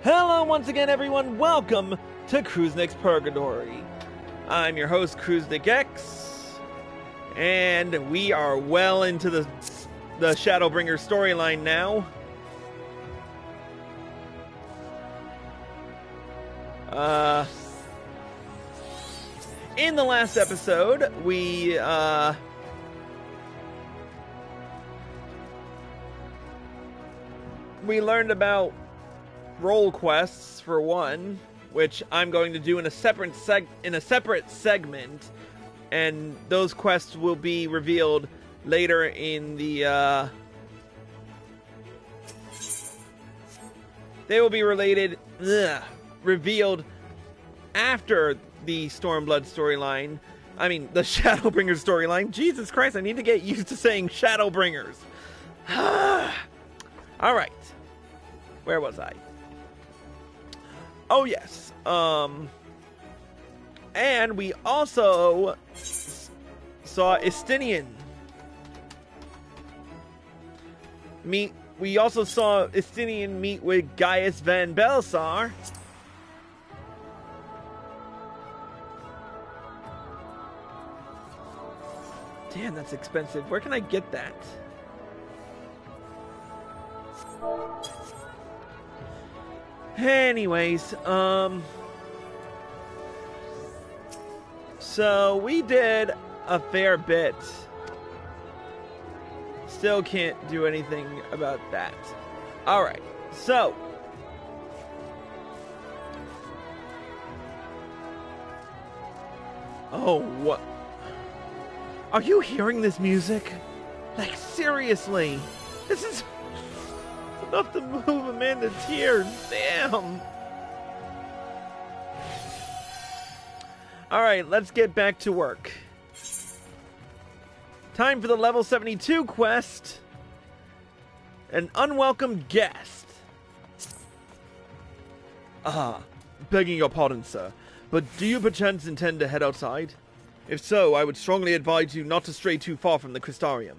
Hello once again, everyone. Welcome to Cruznik's Purgatory. I'm your host, Cruznik X, and we are well into the Shadowbringers storyline now. In the last episode, we learned about role quests for one, which I'm going to do in a separate segment, and those quests will be revealed later in the they will be revealed after the Stormblood storyline. I mean, the Shadowbringers storyline. Jesus Christ, I need to get used to saying Shadowbringers. Alright. Where was I? Oh, yes. And we also saw Estinian meet. We also saw Estinian meet with Gaius van Belsar. Damn, that's expensive. Where can I get that? Anyways, so we did a fair bit. Still can't do anything about that. Alright, so oh, what? Are you hearing this music? Like, seriously, this is enough to move a man to tears. Damn. Alright, let's get back to work. Time for the level 72 quest. An unwelcome guest. Begging your pardon, sir, but do you perchance intend to head outside? If so, I would strongly advise you not to stray too far from the Crystarium.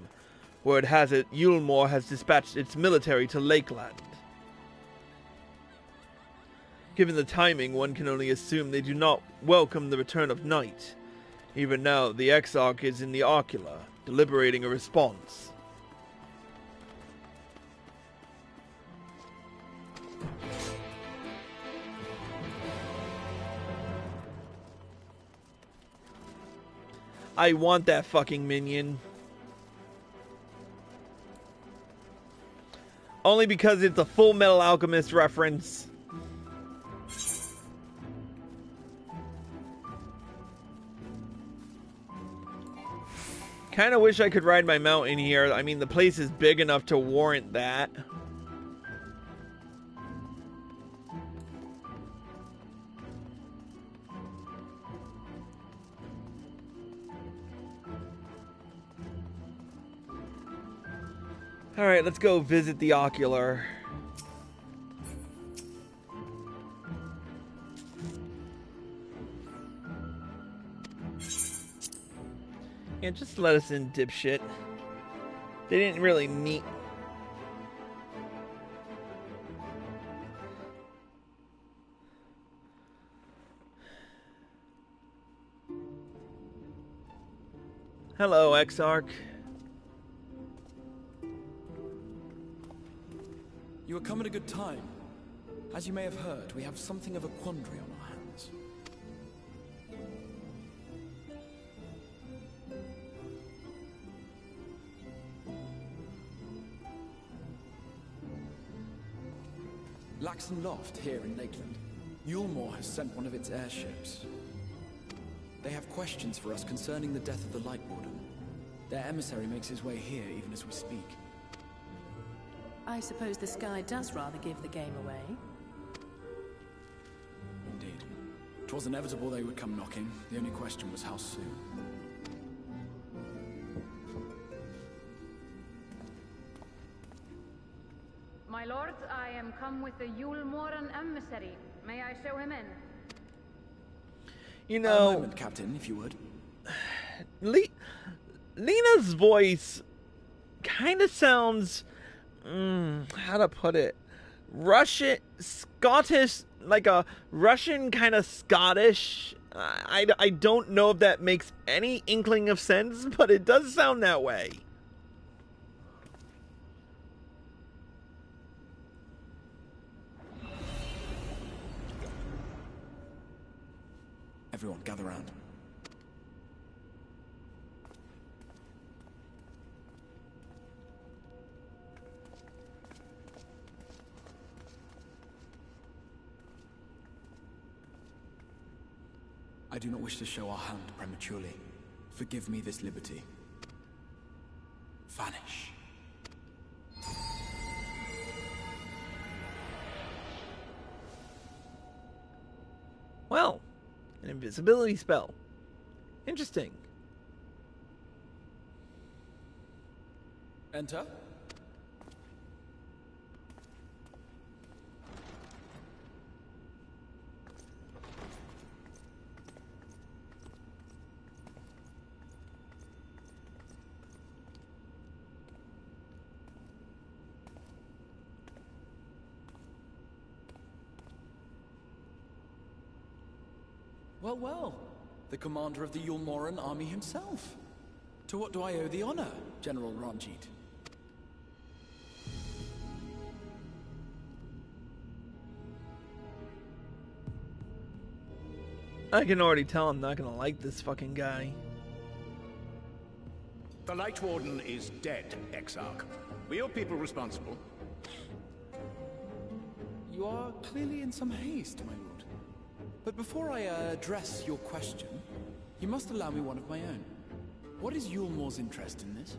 Word has it, Yulmore has dispatched its military to Lakeland. Given the timing, one can only assume they do not welcome the return of night. Even now, the Exarch is in the Ocula, deliberating a response. I want that fucking minion. Only because it's a Full Metal Alchemist reference. Kinda wish I could ride my mount in here. I mean, the place is big enough to warrant that. Alright, let's go visit the Ocular. Yeah, just let us in, dipshit. They didn't really need... Hello, Exarch. You are come at a good time. As you may have heard, we have something of a quandary on our hands. Laxon Loft here in Lakeland. Yulmore has sent one of its airships. They have questions for us concerning the death of the Light Warden. Their emissary makes his way here even as we speak. I suppose the sky does rather give the game away. Indeed. 'Twas inevitable they would come knocking. The only question was how soon. My lord, I am come with the Yulmoran emissary. May I show him in? You know... A moment, Captain, if you would. Lena's voice kind of sounds... how to put it? Russian, Scottish, like a Russian kind of Scottish. I don't know if that makes any inkling of sense, but it does sound that way. Everyone, gather round. I do not wish to show our hand prematurely. Forgive me this liberty. Vanish. Well, an invisibility spell. Interesting. Enter. Well, well. The commander of the Yulmoran army himself. To what do I owe the honor, General Ranjit? I can already tell I'm not gonna like this fucking guy. The Light Warden is dead, Exarch. Were your people responsible? You are clearly in some haste, my lord. But before I address your question, you must allow me one of my own. What is Yulmor's interest in this?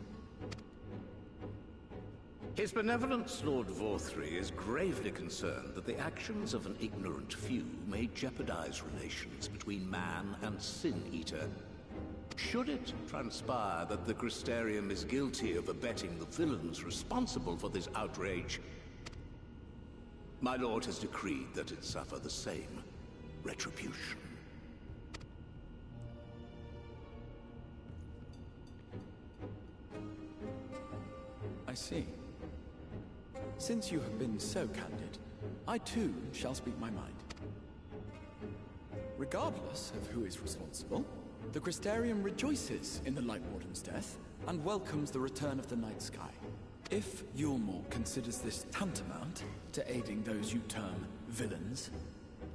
His benevolence, Lord Vorthri, is gravely concerned that the actions of an ignorant few may jeopardize relations between man and Sin Eater. Should it transpire that the Crystarium is guilty of abetting the villains responsible for this outrage, my lord has decreed that it suffer the same retribution. I see. Since you have been so candid, I too shall speak my mind. Regardless of who is responsible, the Crystarium rejoices in the Light Warden's death and welcomes the return of the night sky. If Yulmor considers this tantamount to aiding those you term villains,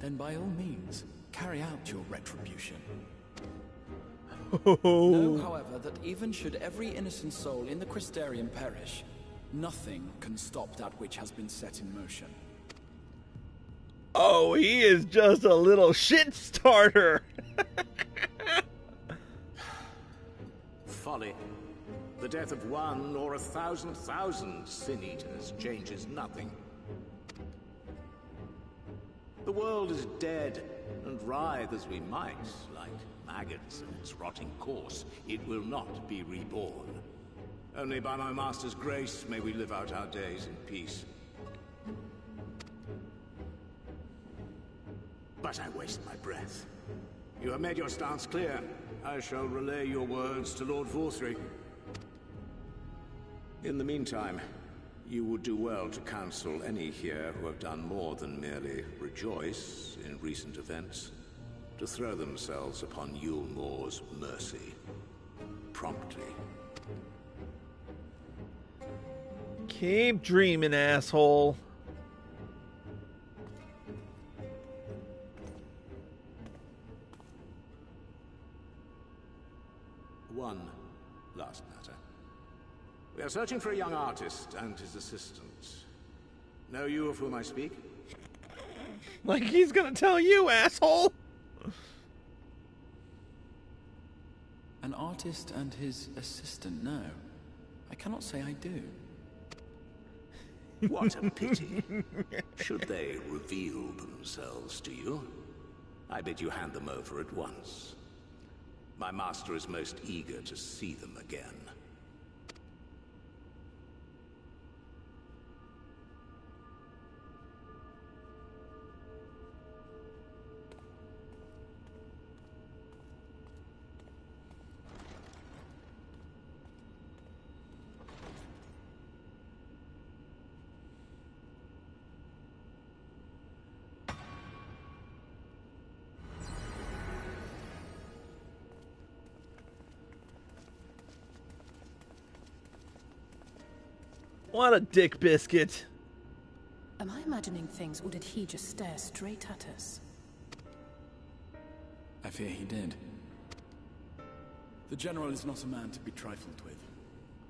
then by all means, carry out your retribution. Know, however, that even should every innocent soul in the Crystarium perish, nothing can stop that which has been set in motion. Oh, he is just a little shit starter. Folly. The death of one or 1,000,000 Sin Eaters changes nothing. The world is dead, and writhe as we might, like maggots in its rotting course, it will not be reborn. Only by my master's grace may we live out our days in peace. But I waste my breath. You have made your stance clear. I shall relay your words to Lord Vorthri. In the meantime, you would do well to counsel any here who have done more than merely rejoice in recent events, to throw themselves upon Yulmor's mercy. Promptly. Keep dreaming, asshole. One last matter. We are searching for a young artist and his assistant. Know you of whom I speak? Like he's gonna tell you, asshole. An artist and his assistant, no. I cannot say I do. What a pity. Should they reveal themselves to you, I bid you hand them over at once. My master is most eager to see them again. What a dick biscuit. Am I imagining things, or did he just stare straight at us? I fear he did. The General is not a man to be trifled with.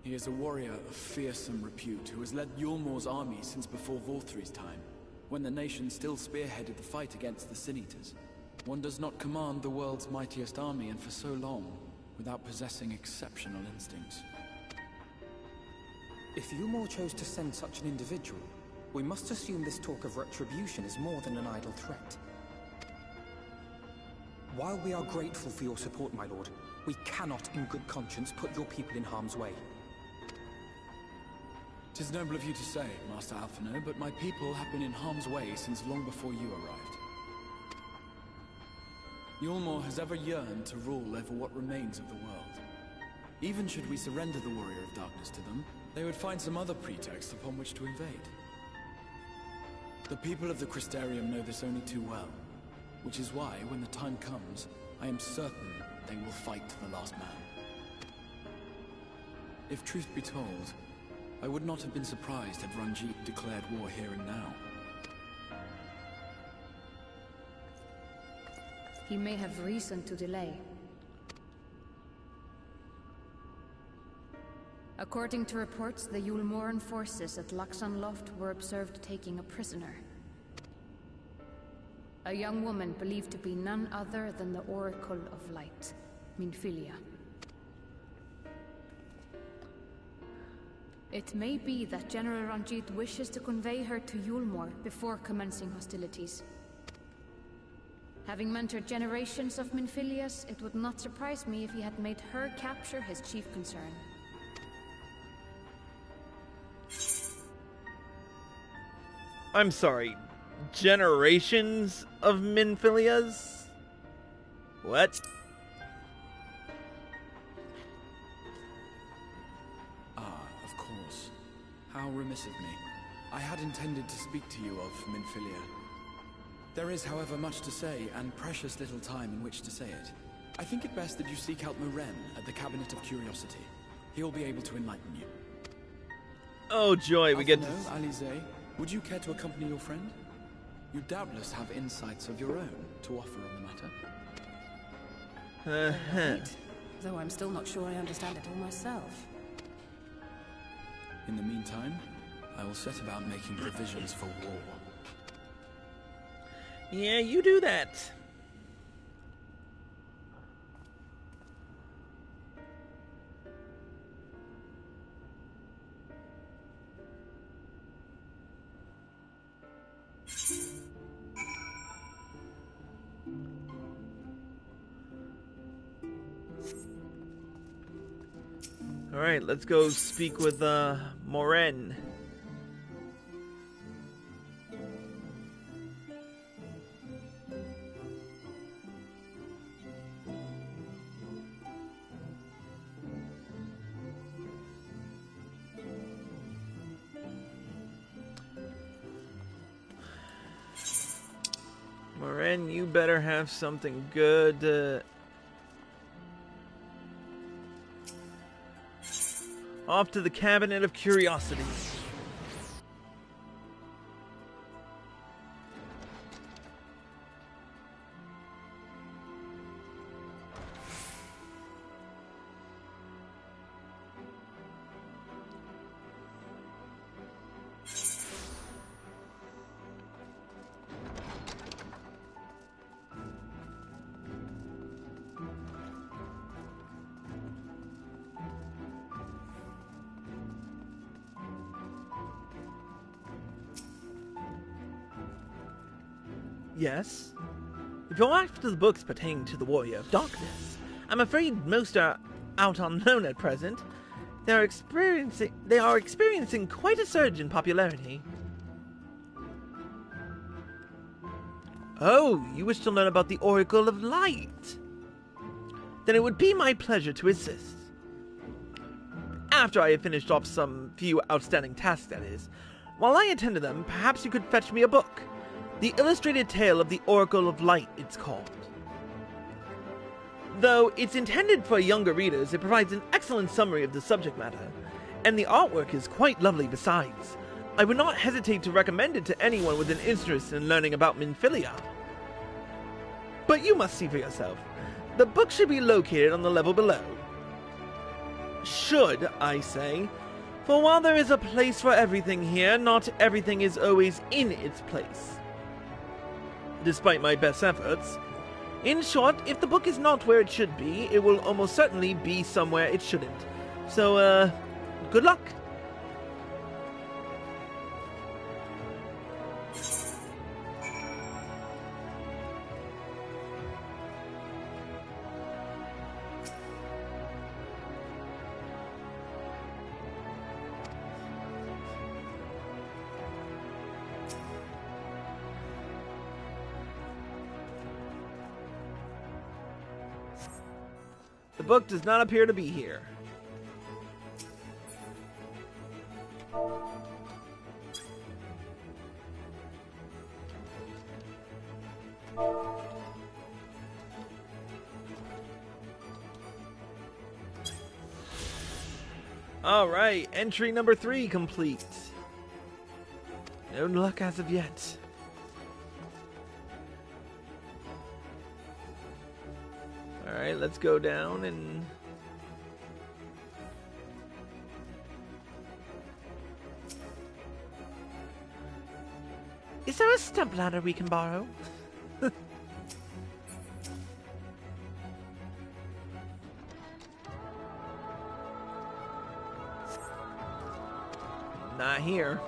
He is a warrior of fearsome repute who has led Yulmor's army since before Vorthri's time, when the nation still spearheaded the fight against the Sin Eaters. One does not command the world's mightiest army, and for so long, without possessing exceptional instincts. If Yulmor chose to send such an individual, we must assume this talk of retribution is more than an idle threat. While we are grateful for your support, my lord, we cannot in good conscience put your people in harm's way. 'Tis noble of you to say, Master Alphino, but my people have been in harm's way since long before you arrived. Yulmor has ever yearned to rule over what remains of the world. Even should we surrender the Warrior of Darkness to them, they would find some other pretext upon which to invade. The people of the Crystarium know this only too well, which is why, when the time comes, I am certain they will fight to the last man. If truth be told, I would not have been surprised had Ranjit declared war here and now. He may have reason to delay. According to reports, the Yulmoran forces at Laxan Loft were observed taking a prisoner. A young woman believed to be none other than the Oracle of Light, Minfilia. It may be that General Ranjit wishes to convey her to Yulmor before commencing hostilities. Having mentored generations of Minfilias, it would not surprise me if he had made her capture his chief concern. I'm sorry, generations of Minfilias? What? Of course. How remiss of me. I had intended to speak to you of Minfilia. There is, however, much to say, and precious little time in which to say it. I think it best that you seek out Moren at the Cabinet of Curiosity. He'll be able to enlighten you. Oh joy, we get to... Alize, would you care to accompany your friend? You doubtless have insights of your own to offer on the matter. Right. Though I'm still not sure I understand it all myself. In the meantime, I will set about making provisions for war. Yeah, you do that. Alright, let's go speak with Moren. Moren, you better have something good. Off to the Cabinet of Curiosity. Yes? If you're after the books pertaining to the Warrior of Darkness, I'm afraid most are out on loan at present. They are experiencing quite a surge in popularity. Oh, you wish to learn about the Oracle of Light? Then it would be my pleasure to assist. After I have finished off some few outstanding tasks, that is. While I attend to them, perhaps you could fetch me a book. The Illustrated Tale of the Oracle of Light, it's called. Though it's intended for younger readers, it provides an excellent summary of the subject matter. And the artwork is quite lovely besides. I would not hesitate to recommend it to anyone with an interest in learning about Minfilia. But you must see for yourself. The book should be located on the level below. Should, I say. For while there is a place for everything here, not everything is always in its place. Despite my best efforts. In short, if the book is not where it should be, it will almost certainly be somewhere it shouldn't. So, good luck. The book does not appear to be here. Alright, entry number 3 complete. No luck as of yet. Alright, let's go down and... Is there a step ladder we can borrow? Not here.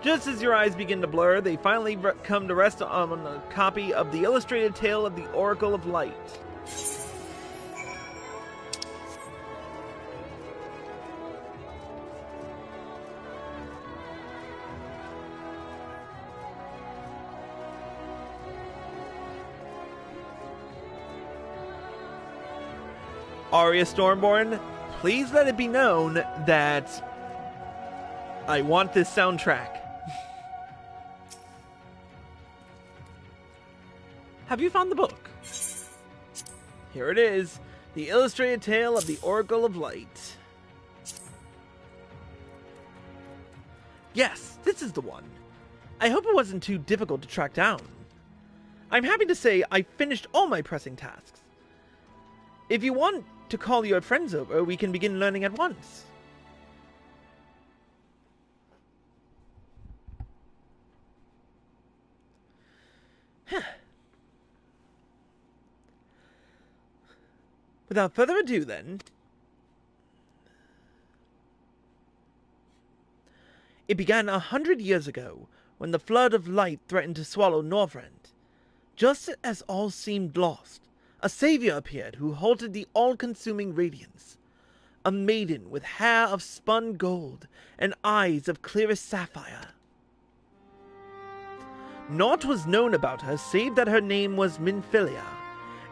Just as your eyes begin to blur, they finally come to rest on a copy of the illustrated tale of the Oracle of Light. Arya Stormborn, please let it be known that I want this soundtrack. Have you found the book? Here it is, the illustrated tale of the Oracle of Light. Yes, this is the one. I hope it wasn't too difficult to track down. I'm happy to say I finished all my pressing tasks. If you want to call your friends over, we can begin learning at once. Without further ado, then, it began 100 years ago, when the flood of light threatened to swallow Northrend. Just as all seemed lost, a savior appeared who halted the all-consuming radiance. A maiden with hair of spun gold and eyes of clearest sapphire. Naught was known about her save that her name was Minfilia,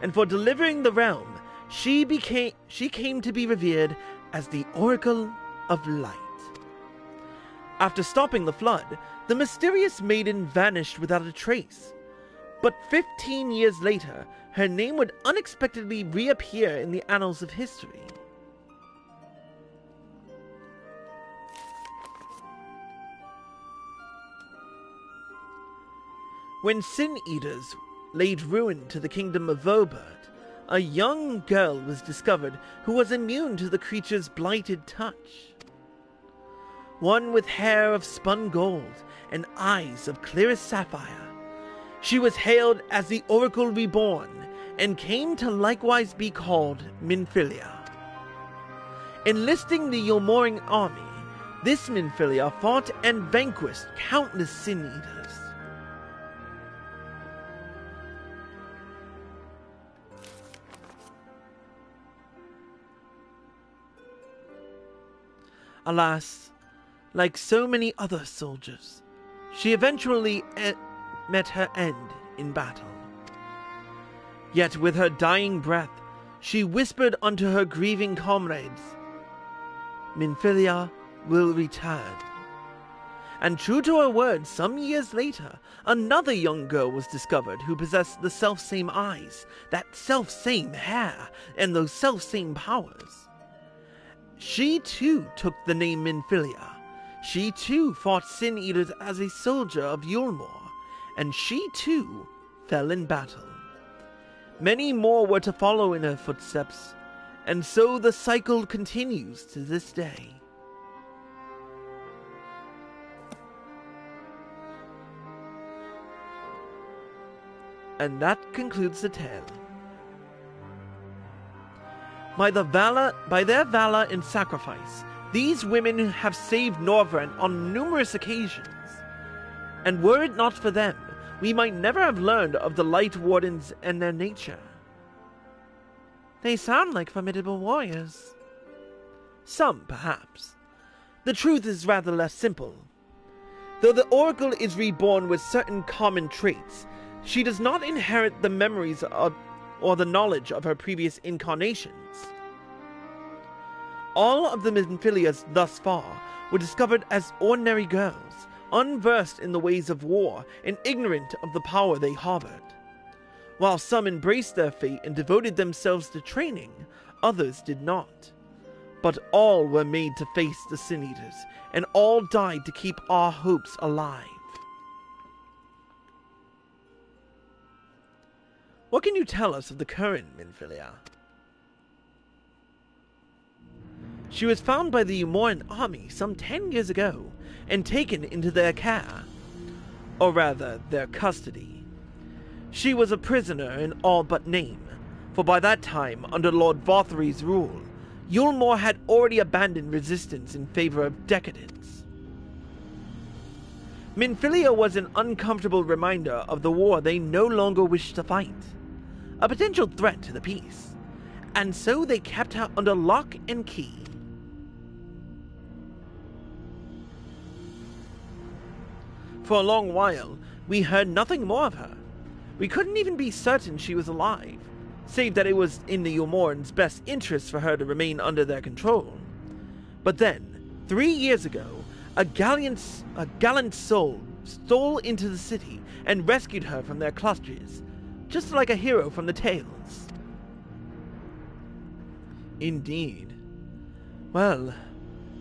and for delivering the realm, she came to be revered as the Oracle of Light. After stopping the flood, the mysterious maiden vanished without a trace. But 15 years later, her name would unexpectedly reappear in the annals of history. When Sin Eaters laid ruin to the kingdom of Vobert, a young girl was discovered who was immune to the creature's blighted touch. One with hair of spun gold and eyes of clearest sapphire. She was hailed as the Oracle Reborn, and came to likewise be called Minfilia. Enlisting the Yulmoring army, this Minfilia fought and vanquished countless Sin Eaters. Alas, like so many other soldiers, she eventually met her end in battle. Yet with her dying breath, she whispered unto her grieving comrades, Minfilia will return. And true to her word, some years later, another young girl was discovered who possessed the self-same eyes, that self-same hair, and those self-same powers. She too took the name Minfilia. She too fought Sin Eaters as a soldier of Yulmore, and she too fell in battle. Many more were to follow in her footsteps, and so the cycle continues to this day. And that concludes the tale. By their valor and sacrifice, these women have saved Norvrent on numerous occasions. And were it not for them, we might never have learned of the Light Wardens and their nature. They sound like formidable warriors. Some, perhaps. The truth is rather less simple. Though the Oracle is reborn with certain common traits, she does not inherit the memories or the knowledge of her previous incarnations. All of the Minfilias thus far were discovered as ordinary girls, unversed in the ways of war and ignorant of the power they harbored. While some embraced their fate and devoted themselves to training, others did not. But all were made to face the Sin Eaters, and all died to keep our hopes alive. What can you tell us of the current Minfilia? She was found by the Umoran army some 10 years ago and taken into their care, or rather, their custody. She was a prisoner in all but name, for by that time, under Lord Vothry's rule, Yulmore had already abandoned resistance in favor of decadence. Minfilia was an uncomfortable reminder of the war they no longer wished to fight, a potential threat to the peace, and so they kept her under lock and key. For a long while, we heard nothing more of her. We couldn't even be certain she was alive, save that it was in the Umorans' best interest for her to remain under their control. But then, 3 years ago, a gallant soul stole into the city and rescued her from their clutches, just like a hero from the tales. Indeed. Well,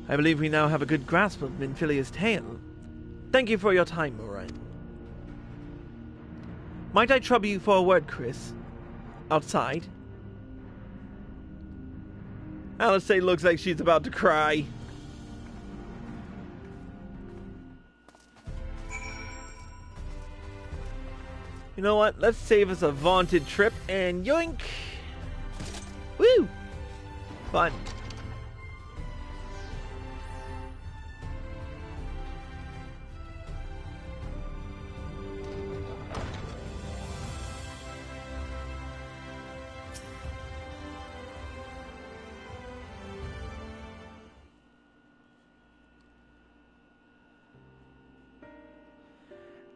I believe we now have a good grasp of Minfilia's tale. Thank you for your time, Moraine. Might I trouble you for a word, Chris? Outside? Alice looks like she's about to cry. You know what? Let's save us a vaunted trip and yoink! Woo! Fun.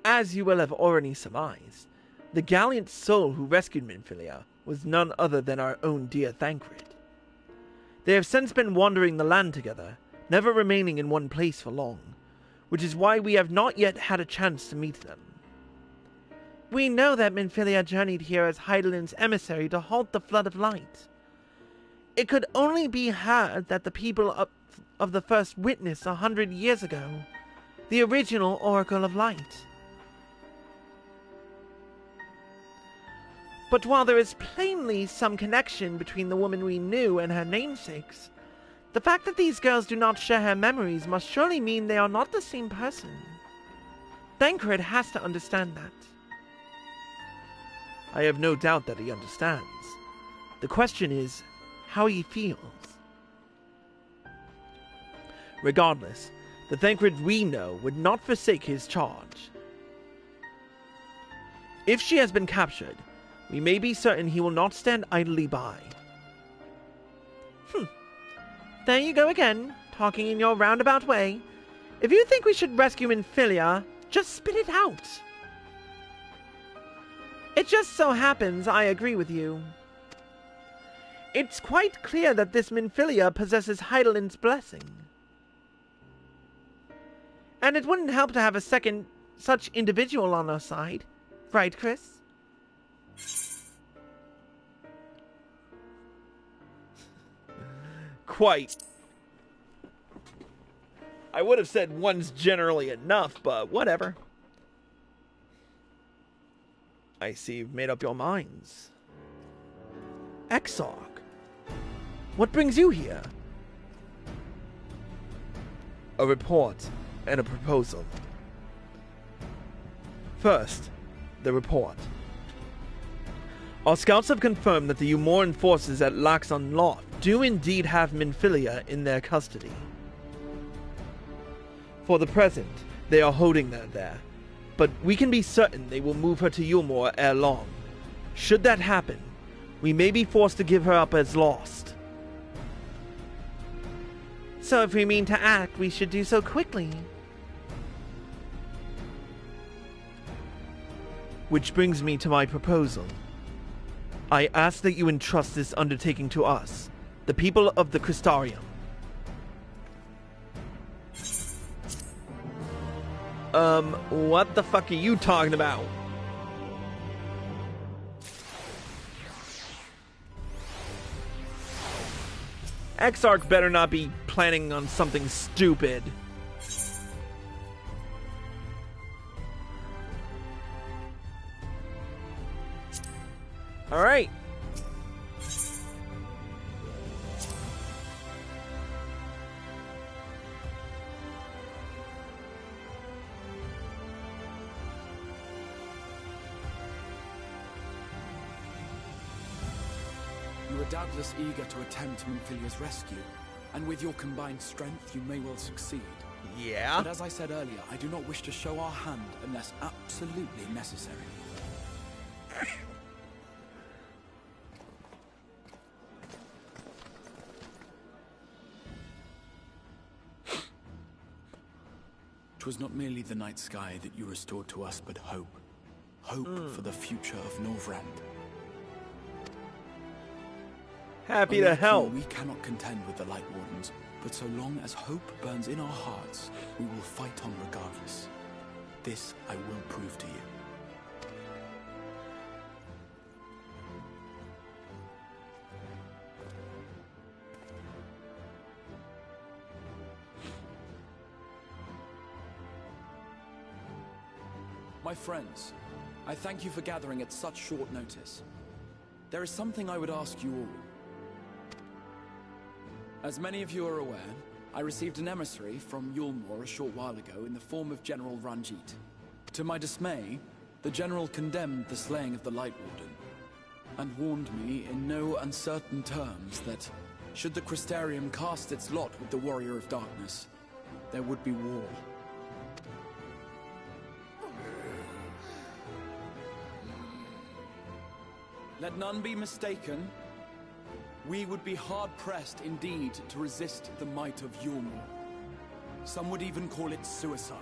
As you will have already surmised, the gallant soul who rescued Minfilia was none other than our own dear Thancred. They have since been wandering the land together, never remaining in one place for long, which is why we have not yet had a chance to meet them. We know that Minfilia journeyed here as Heidelin's emissary to halt the Flood of Light. It could only be her that the people of the first witnessed 100 years ago, the original Oracle of Light. But while there is plainly some connection between the woman we knew and her namesakes, the fact that these girls do not share her memories must surely mean they are not the same person. Thancred has to understand that. I have no doubt that he understands. The question is, how he feels. Regardless, the Thancred we know would not forsake his charge. If she has been captured, we may be certain he will not stand idly by. There you go again, talking in your roundabout way. If you think we should rescue Minfilia, just spit it out. It just so happens I agree with you. It's quite clear that this Minfilia possesses Heidelin's blessing. And it wouldn't help to have a second such individual on our side. Right, Chris? Quite. I would have said one's generally enough, but whatever. I see you've made up your minds. Exarch, what brings you here? A report and a proposal. First, the report. Our scouts have confirmed that the Umoran forces at Laxon Loft do indeed have Minfilia in their custody. For the present, they are holding her there, but we can be certain they will move her to Yulmore ere long. Should that happen, we may be forced to give her up as lost. So if we mean to act, we should do so quickly. Which brings me to my proposal. I ask that you entrust this undertaking to us, the people of the Crystarium. What the fuck are you talking about? Exarch better not be planning on something stupid. All right. You are doubtless eager to attempt Minfilia's rescue, and with your combined strength, you may well succeed. Yeah. But as I said earlier, I do not wish to show our hand unless absolutely necessary. It was not merely the night sky that you restored to us, but hope. Hope for the future of Norvrand. Happy to help. We cannot contend with the Light Wardens, but so long as hope burns in our hearts, we will fight on regardless. This I will prove to you. My friends, I thank you for gathering at such short notice. There is something I would ask you all. As many of you are aware, I received an emissary from Yulmore a short while ago in the form of General Ranjit. To my dismay, the General condemned the slaying of the Light Warden, and warned me in no uncertain terms that, should the Crystarium cast its lot with the Warrior of Darkness, there would be war. Let none be mistaken. We would be hard-pressed indeed to resist the might of Yulmore. Some would even call it suicide.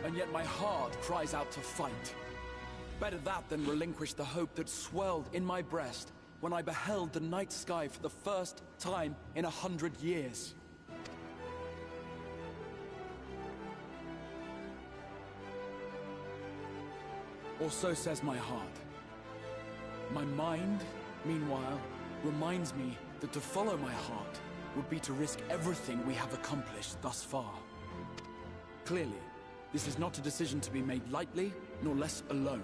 And yet my heart cries out to fight. Better that than relinquish the hope that swelled in my breast when I beheld the night sky for the first time in 100 years. Or so says my heart. My mind, meanwhile, reminds me that to follow my heart would be to risk everything we have accomplished thus far. Clearly, this is not a decision to be made lightly, nor less alone.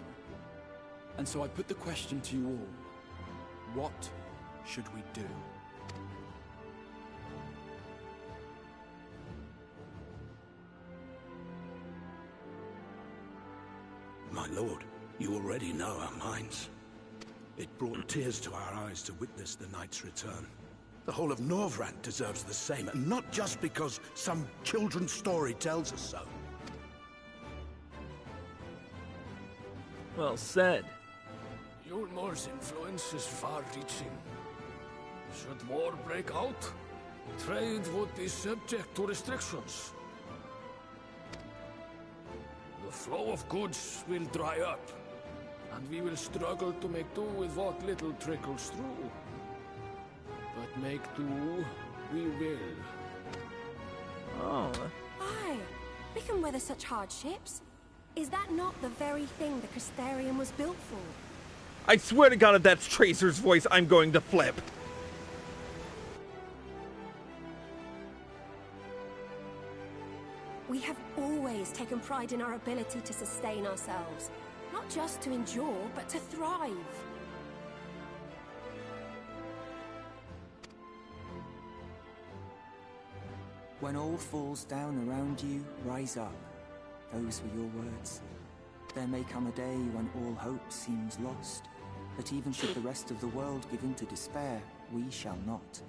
And so I put the question to you all. What should we do? My lord, you already know our minds. It brought tears to our eyes to witness the knight's return. The whole of Norvrand deserves the same, and not just because some children's story tells us so. Well said. Yulmore's influence is far-reaching. Should war break out, trade would be subject to restrictions. The flow of goods will dry up, and we will struggle to make do with what little trickles through. But make do We will. Oh. Aye, we can weather such hardships. Is that not the very thing the Crystarium was built for? I swear to God, if that's Tracer's voice, I'm going to flip. We have always taken pride in our ability to sustain ourselves. Not just to endure, but to thrive. When all falls down around you, rise up. Those were your words. There may come a day when all hope seems lost, but even should the rest of the world give in to despair, we shall not.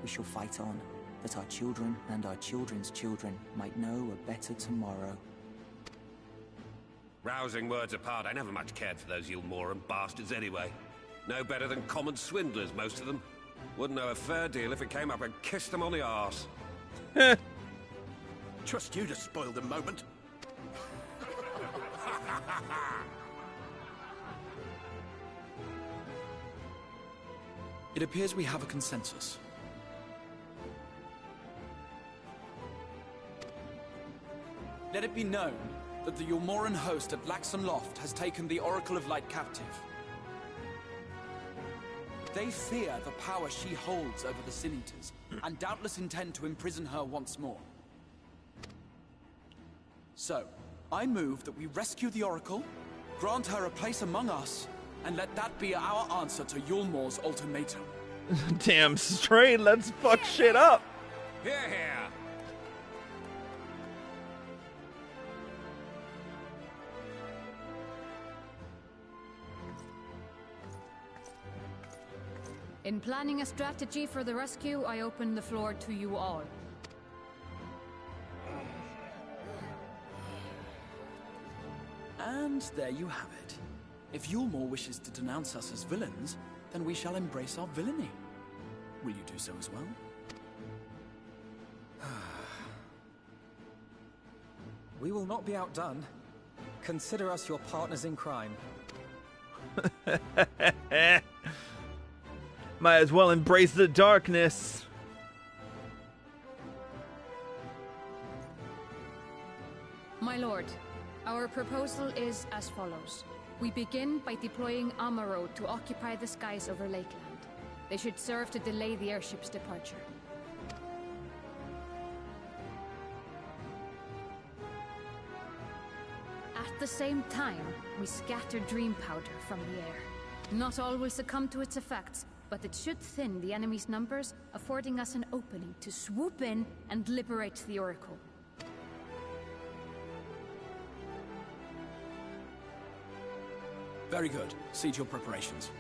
We shall fight on, that our children and our children's children might know a better tomorrow. Rousing words apart, I never much cared for those Yulmoran bastards anyway. No better than common swindlers, most of them. Wouldn't know a fair deal if it came up and kissed them on the arse. Trust you to spoil the moment. It appears we have a consensus. Let it be known that the Yulmoran host at Laxon Loft has taken the Oracle of Light captive. They fear the power she holds over the Sin Eaters, and doubtless intend to imprison her once more. So, I move that we rescue the Oracle, grant her a place among us, and let that be our answer to Yulmor's ultimatum. Damn straight, let's fuck shit up. Hear, hear. In planning a strategy for the rescue, I open the floor to you all. And there you have it. If Yulmor wishes to denounce us as villains, then we shall embrace our villainy. Will you do so as well? We will not be outdone. Consider us your partners in crime. Might as well embrace the darkness. My lord, our proposal is as follows. We begin by deploying Amaro to occupy the skies over Lakeland. They should serve to delay the airship's departure. At the same time, we scatter dream powder from the air. Not all will succumb to its effects, but it should thin the enemy's numbers, affording us an opening to swoop in and liberate the Oracle. Very good. See to your preparations.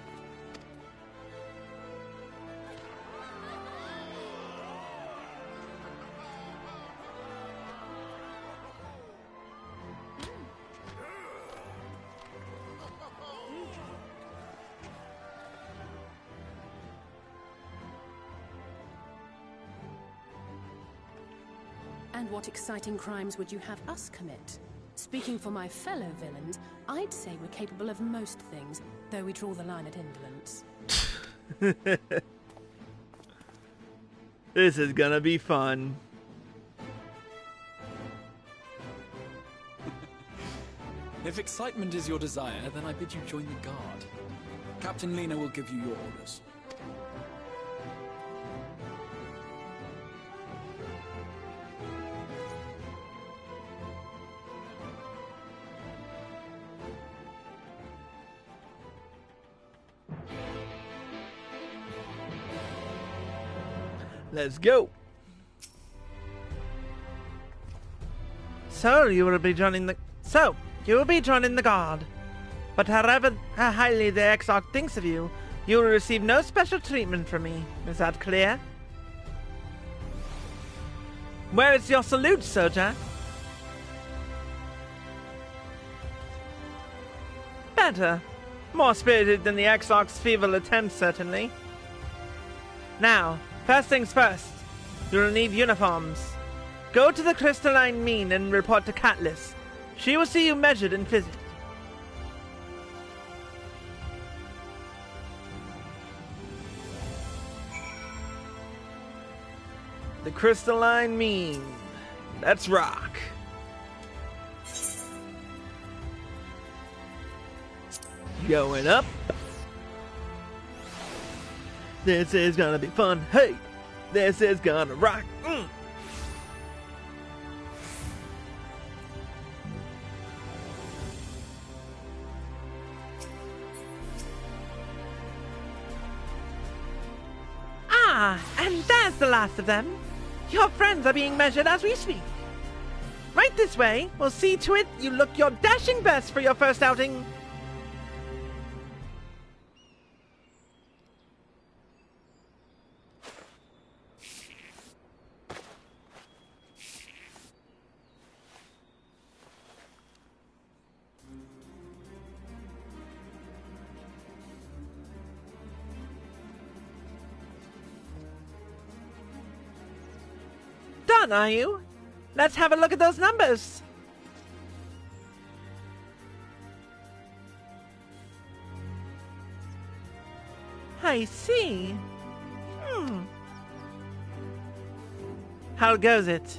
And what exciting crimes would you have us commit? Speaking for my fellow villains, I'd say we're capable of most things, though we draw the line at indolence. This is gonna be fun. If excitement is your desire, then I bid you join the guard. Captain Lena will give you your orders. Let's go. So you will be joining the guard. But however highly the Exarch thinks of you, you will receive no special treatment from me. Is that clear? Where is your salute, soldier? Better. More spirited than the Exarch's feeble attempts, certainly. Now, first things first, you'll need uniforms. Go to the crystalline mine and report to Catlis. She will see you measured and fitted. The crystalline mean. Let's rock. Going up. This is gonna be fun. Hey, this is gonna rock. And there's the last of them. Your friends are being measured as we speak. Right this way. We'll see to it you look your dashing best for your first outing. Done, are you? Let's have a look at those numbers. I see. How goes it?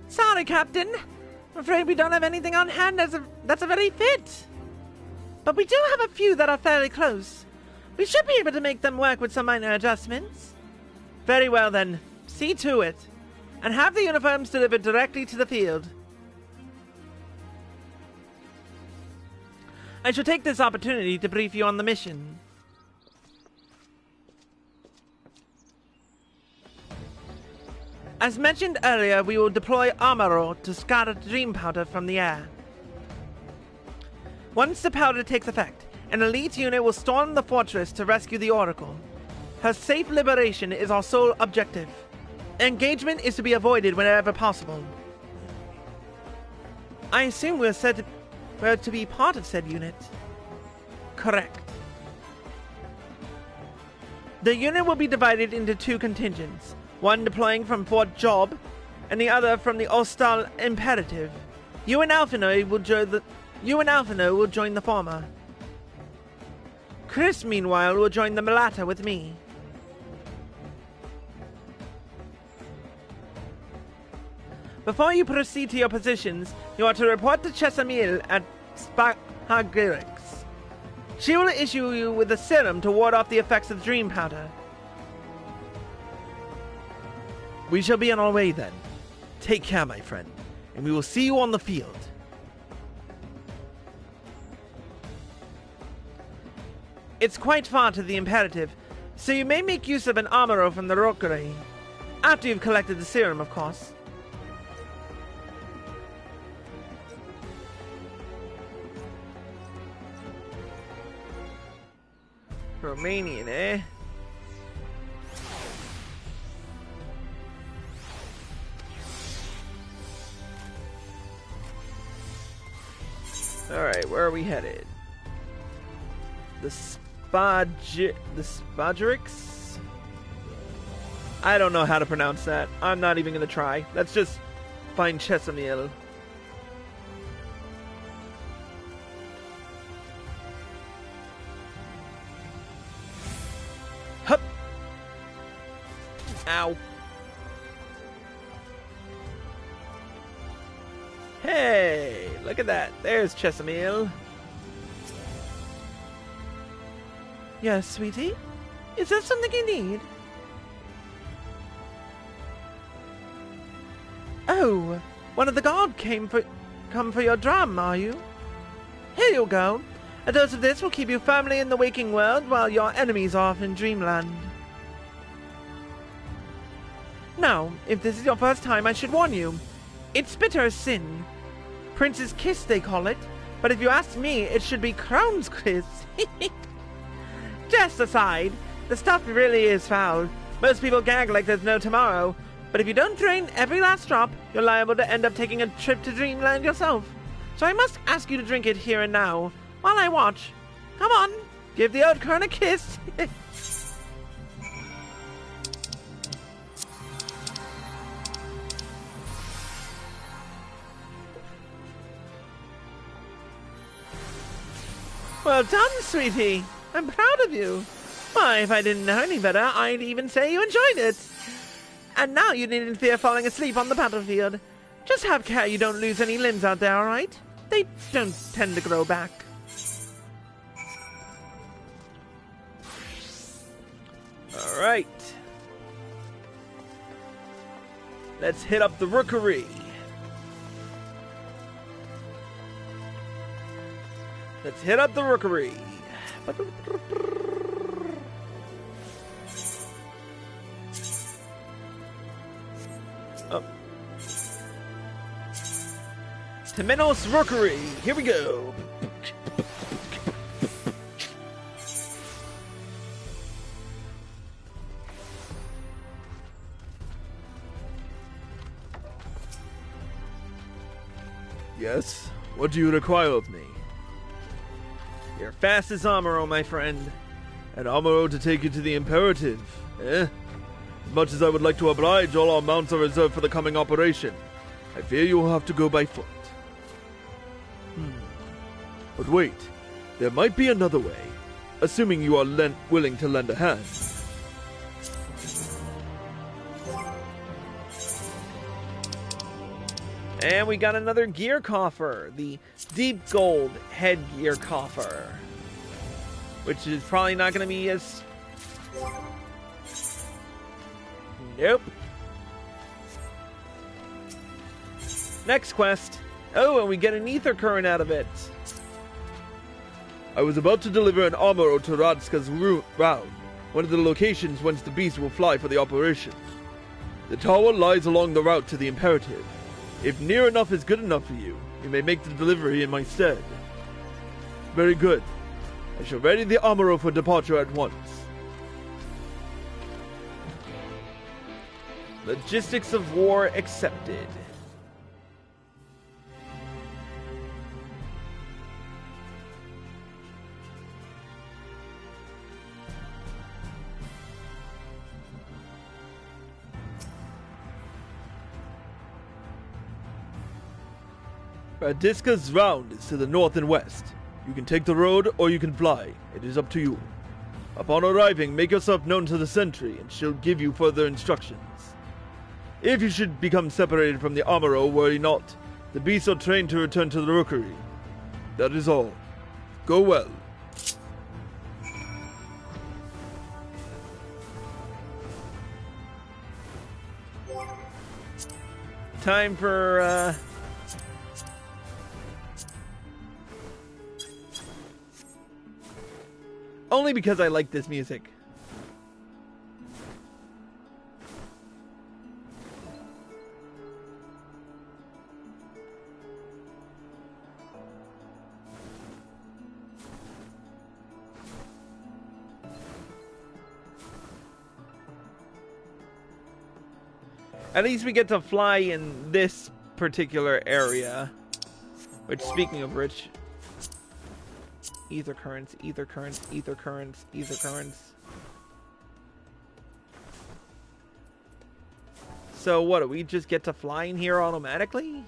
Sorry, Captain. I'm afraid we don't have anything on hand that's a very fit. But we do have a few that are fairly close. We should be able to make them work with some minor adjustments. Very well then, see to it, and have the uniforms delivered directly to the field. I shall take this opportunity to brief you on the mission. As mentioned earlier, we will deploy Amaro to scatter dream powder from the air. Once the powder takes effect, an elite unit will storm the fortress to rescue the Oracle. Her safe liberation is our sole objective. Engagement is to be avoided whenever possible. I assume we're to be part of said unit. Correct. The unit will be divided into two contingents, one deploying from Fort Job, and the other from the Ostal Imperative. You and Alphino will join the former. Chris, meanwhile, will join the Malata with me. Before you proceed to your positions, you are to report to Chesamil at Spahagirix. She will issue you with a serum to ward off the effects of dream powder. We shall be on our way then. Take care, my friend, and we will see you on the field. It's quite far to the Imperative, so you may make use of an Amaro from the Rokure. After you've collected the serum, of course. Romanian, eh? Alright, where are we headed? The Spahagirix? I don't know how to pronounce that. I'm not even gonna try. Let's just find Chesamil. Hup! Ow. Hey, look at that. There's Chesamil. Yes, sweetie? Is there something you need? Oh, one of the guard come for your drum, are you? Here you go. A dose of this will keep you firmly in the waking world while your enemies are off in dreamland. Now, if this is your first time, I should warn you. It's bitter as sin. Prince's kiss, they call it. But if you ask me, it should be Crown's kiss. Jest aside, the stuff really is foul. Most people gag like there's no tomorrow. But if you don't drain every last drop, you're liable to end up taking a trip to dreamland yourself. So I must ask you to drink it here and now, while I watch. Come on, give the old Kern a kiss. Well done, sweetie. I'm proud of you. Why, if I didn't know any better, I'd even say you enjoyed it. And now you needn't fear falling asleep on the battlefield. Just have care you don't lose any limbs out there, alright? They don't tend to grow back. Alright. Let's hit up the rookery. Let's hit up the rookery. Oh. Temenos Rookery. Here we go. Yes? What do you require of me? Your fastest Amuro, my friend. An Amuro to take you to the Imperative, eh? As much as I would like to oblige, all our mounts are reserved for the coming operation. I fear you will have to go by foot. But wait, there might be another way, assuming you are willing to lend a hand. And we got another gear coffer, the deep gold headgear coffer, which is probably not going to be as... Nope. Next quest. Oh, and we get an ether current out of it. I was about to deliver an Amuro to Radska's round, one of the locations whence the beast will fly for the operation. The tower lies along the route to the Imperative. If near enough is good enough for you, you may make the delivery in my stead. Very good. I shall ready the Amuro for departure at once. Logistics of war accepted. Radiska's round is to the north and west. You can take the road or you can fly. It is up to you. Upon arriving, make yourself known to the sentry and she'll give you further instructions. If you should become separated from the Amuro, worry not. The beasts are trained to return to the rookery. That is all. Go well. Time for, only because I like this music. At least we get to fly in this particular area. Which, speaking of which... Ether currents, ether currents, ether currents, ether currents. So what, do we just get to fly in here automatically?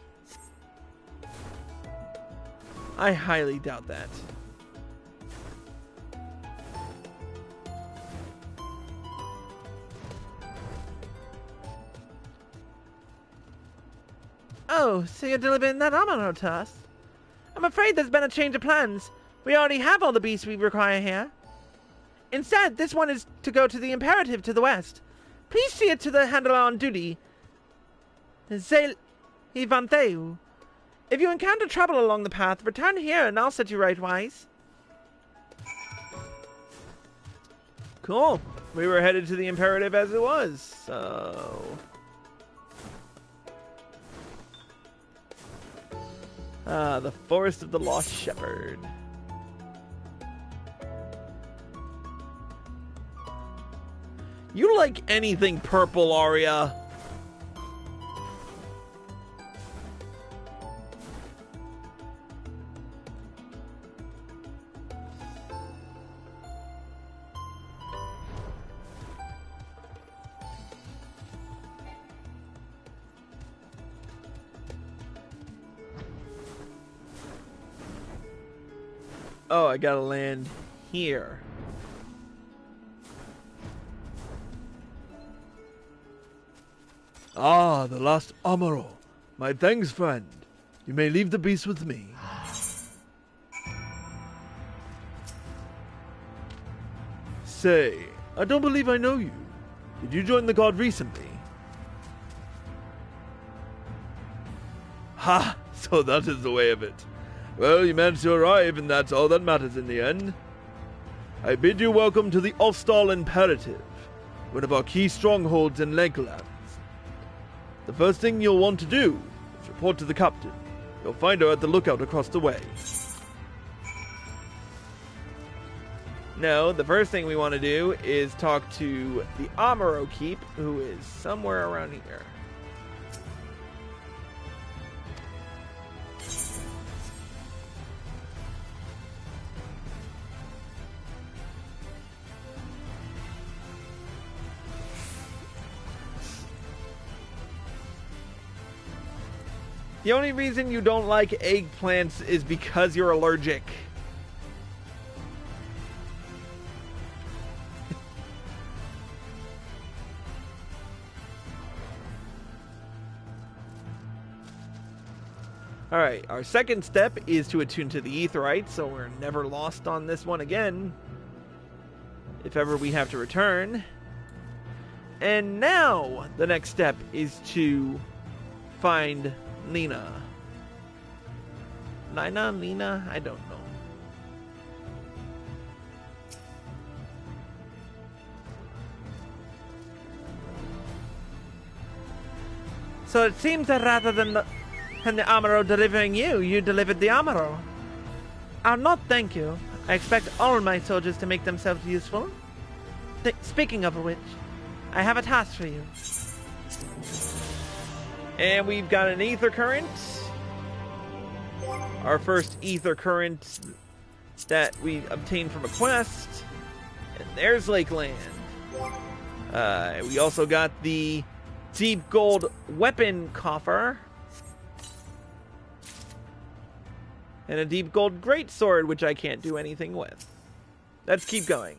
I highly doubt that. Oh, so you're delivering that Amuro to us? I'm afraid there's been a change of plans. We already have all the beasts we require here. Instead, this one is to go to the Imperative to the west. Please see it to the handler on duty, Zel Ivanteu. If you encounter trouble along the path, return here and I'll set you right wise. Cool. We were headed to the Imperative as it was, so... Ah, the Forest of the Lost Shepherd. You like anything purple, Arya? Oh, I gotta land here. Ah, the lost Amaro. My thanks, friend. You may leave the beast with me. Say, I don't believe I know you. Did you join the Guard recently? Ha! So that is the way of it. Well, you managed to arrive, and that's all that matters in the end. I bid you welcome to the Ulfstal Imperative, one of our key strongholds in Lakeland. The first thing you'll want to do is report to the captain. You'll find her at the lookout across the way. No, the first thing we want to do is talk to the Amaro Keep, who is somewhere around here. The only reason you don't like eggplants is because you're allergic. Alright, our second step is to attune to the Aetheryte, so we're never lost on this one again. If ever we have to return. And now, the next step is to find Lena. Lena? I don't know. So it seems that rather than the Amaro delivering you, you delivered the Amaro. I'll not thank you. I expect all my soldiers to make themselves useful. Speaking of which, I have a task for you. And we've got an ether current. Our first ether current that we obtained from a quest. And there's Lakeland. We also got the deep gold weapon coffer. And a deep gold greatsword, which I can't do anything with. Let's keep going.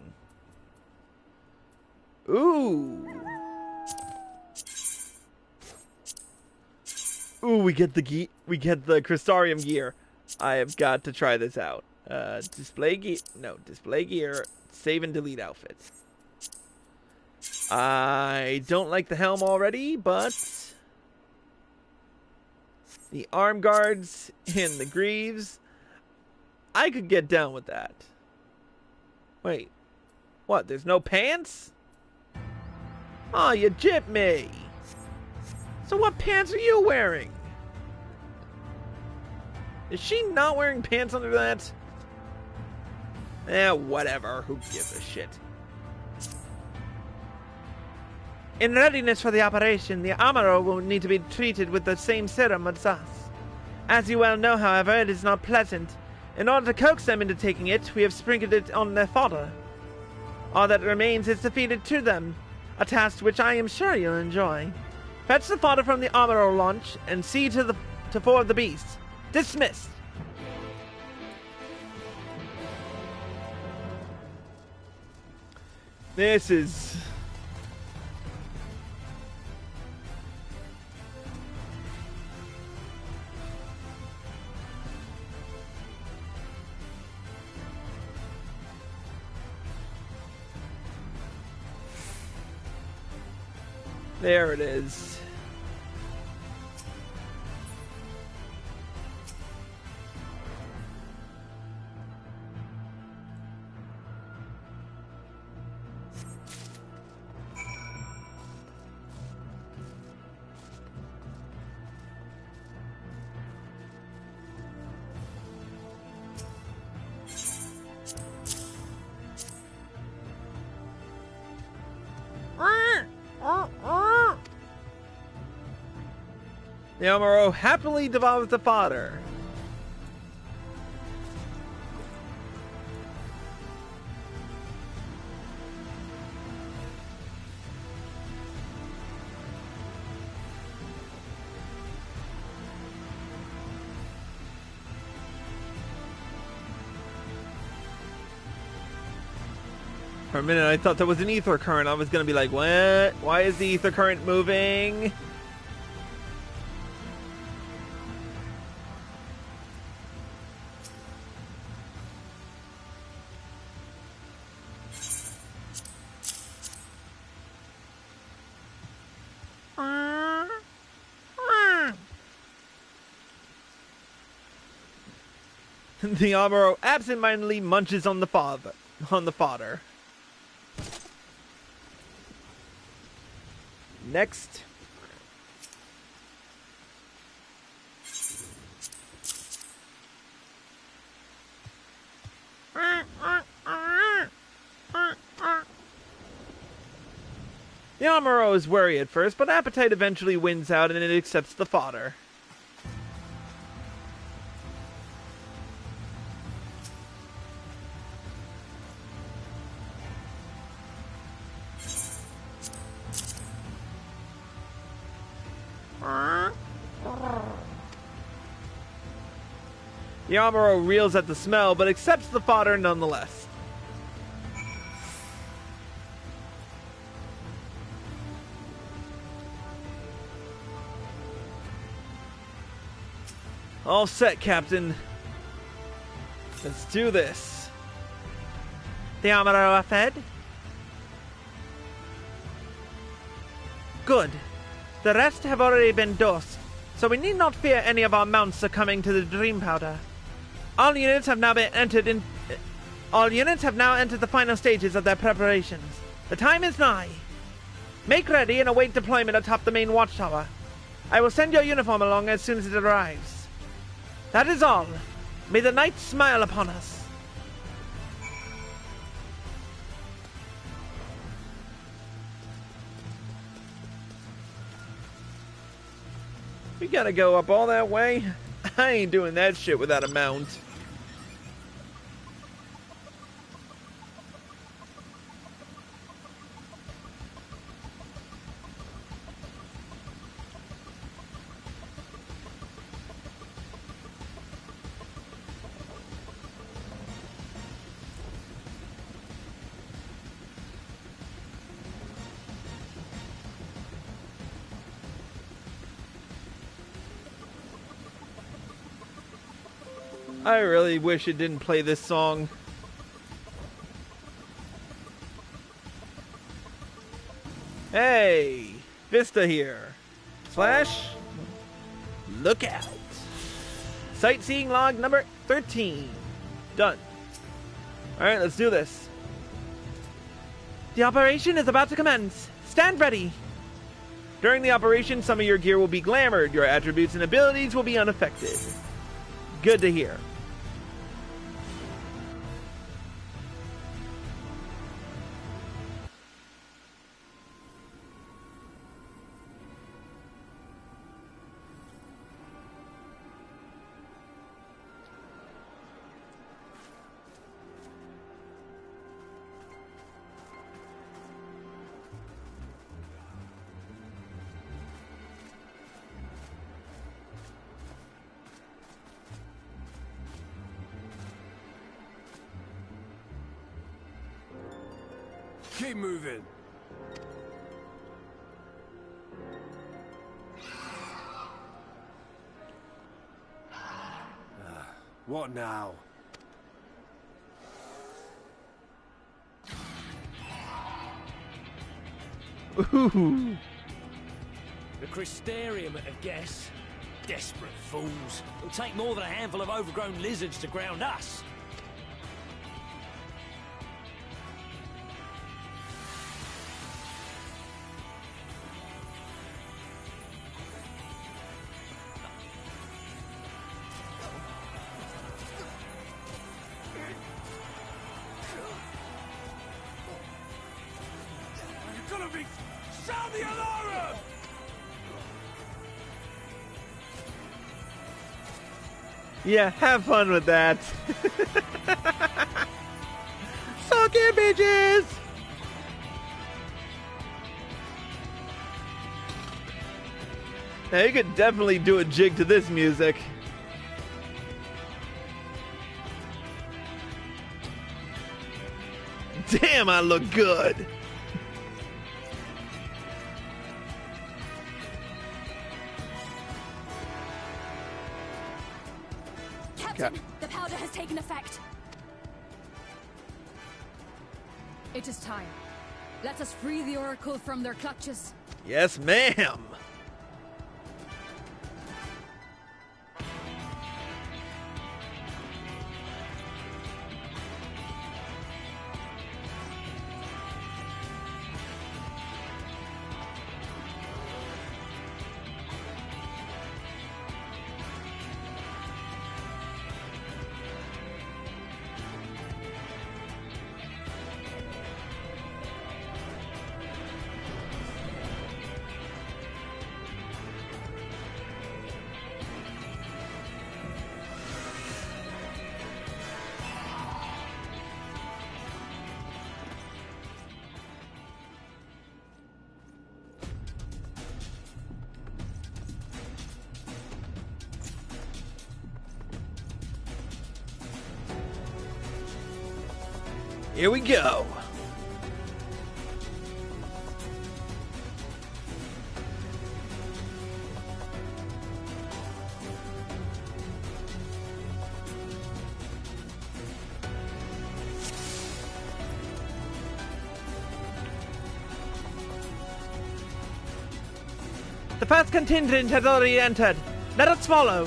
Ooh, we get the Crystarium gear. I have got to try this out. Display gear. Save and delete outfits. I don't like the helm already, but the arm guards and the greaves, I could get down with that. Wait, what? There's no pants? Oh, you gypped me. So what pants are you wearing? Is she not wearing pants under that? Whatever. Who gives a shit? In readiness for the operation, the Amaro will need to be treated with the same serum as us. As you well know, however, it is not pleasant. In order to coax them into taking it, we have sprinkled it on their fodder. All that remains is to feed it to them, a task which I am sure you'll enjoy. Fetch the fodder from the Amaro launch and see to four the beasts. Dismissed. This is... There it is. The Amaro happily devours the fodder. For a minute, I thought that was an ether current. I was going to be like, what? Why is the ether current moving? The Amuro absentmindedly munches on the fodder. Next. The Amuro is wary at first, but appetite eventually wins out and it accepts the fodder. The Amuro reels at the smell, but accepts the fodder nonetheless. All set, Captain. Let's do this. The Amuro are fed? Good. The rest have already been dosed, so we need not fear any of our mounts succumbing to the dream powder. All units have now entered the final stages of their preparations. The time is nigh. Make ready and await deployment atop the main watchtower. I will send your uniform along as soon as it arrives. That is all. May the night smile upon us. We gotta go up all that way? I ain't doing that shit without a mount. I really wish it didn't play this song. Hey, Vista here. Slash, look out. Sightseeing log number 13. Done. Alright, let's do this. The operation is about to commence. Stand ready. During the operation, some of your gear will be glamored. Your attributes and abilities will be unaffected. Good to hear. Keep moving. What now? Ooh. The Crystarium, I guess. Desperate fools. It'll take more than a handful of overgrown lizards to ground us. Sound the alarm! Yeah, have fun with that. Suck it, bitches! Now you could definitely do a jig to this music. Damn, I look good. Captain, the powder has taken effect. It is time. Let us free the Oracle from their clutches. Yes, ma'am. Here we go. The first contingent has already entered. Let us follow.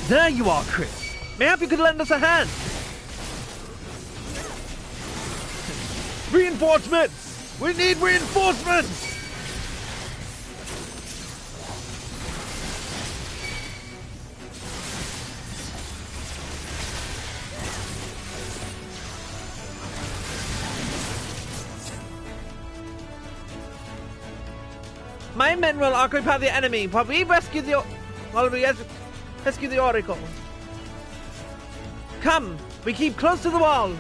There you are, Chris. Mayhap you could lend us a hand. Reinforcements! We need reinforcements! My men will occupy the enemy while we rescue the Oracle. Come, we keep close to the wall.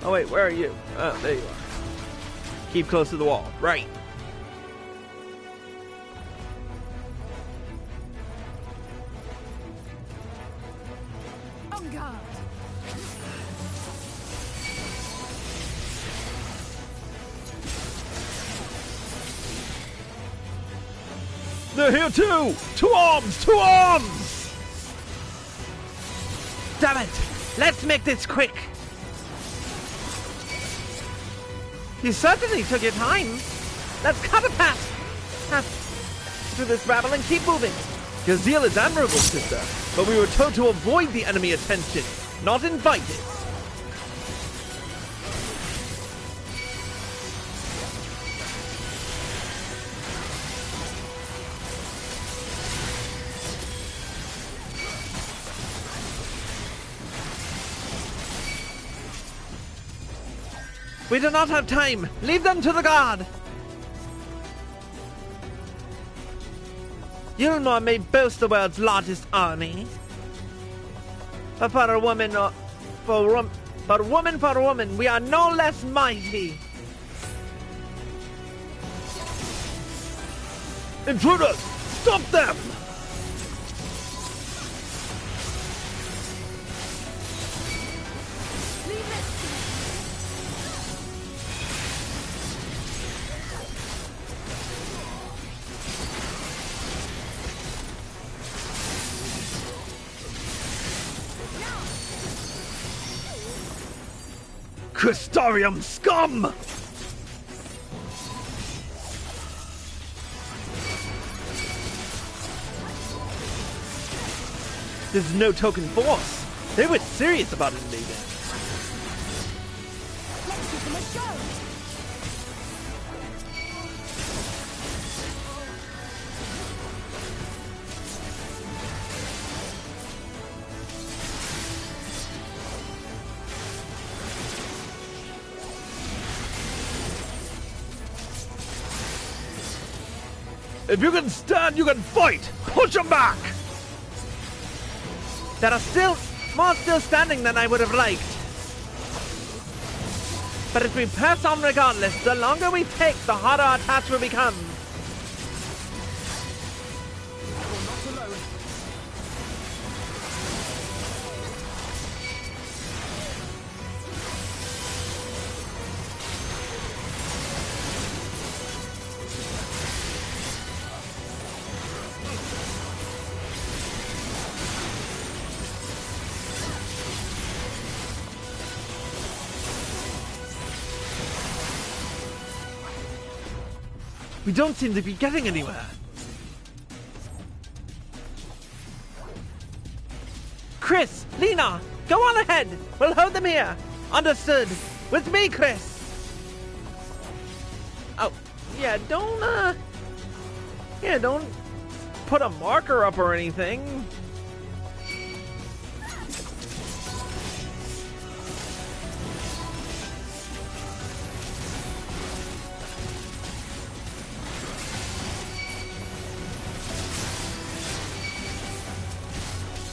Oh wait, where are you? Oh, there you are. Keep close to the wall. Right. On guard. They're here too! Two arms! Two arms! Damn it! Let's make this quick. You certainly took your time. Let's cut a path through this rabble and keep moving. Your zeal is admirable, sister, but we were told to avoid the enemy attention, not invite it. We do not have time. Leave them to the guard. Yulmore may boast the world's largest army, but for a woman, we are no less mighty. Intruders! Stop them! Crystarium scum! This is no token force. They were serious about invading. Let's give them a go. If you can stand, you can fight! Push them back! There are still more standing than I would have liked. But if we press on regardless, the longer we take, the harder our task will become. We don't seem to be getting anywhere. Chris, Lena, go on ahead. We'll hold them here. Understood. With me, Chris. Oh, yeah, don't put a marker up or anything.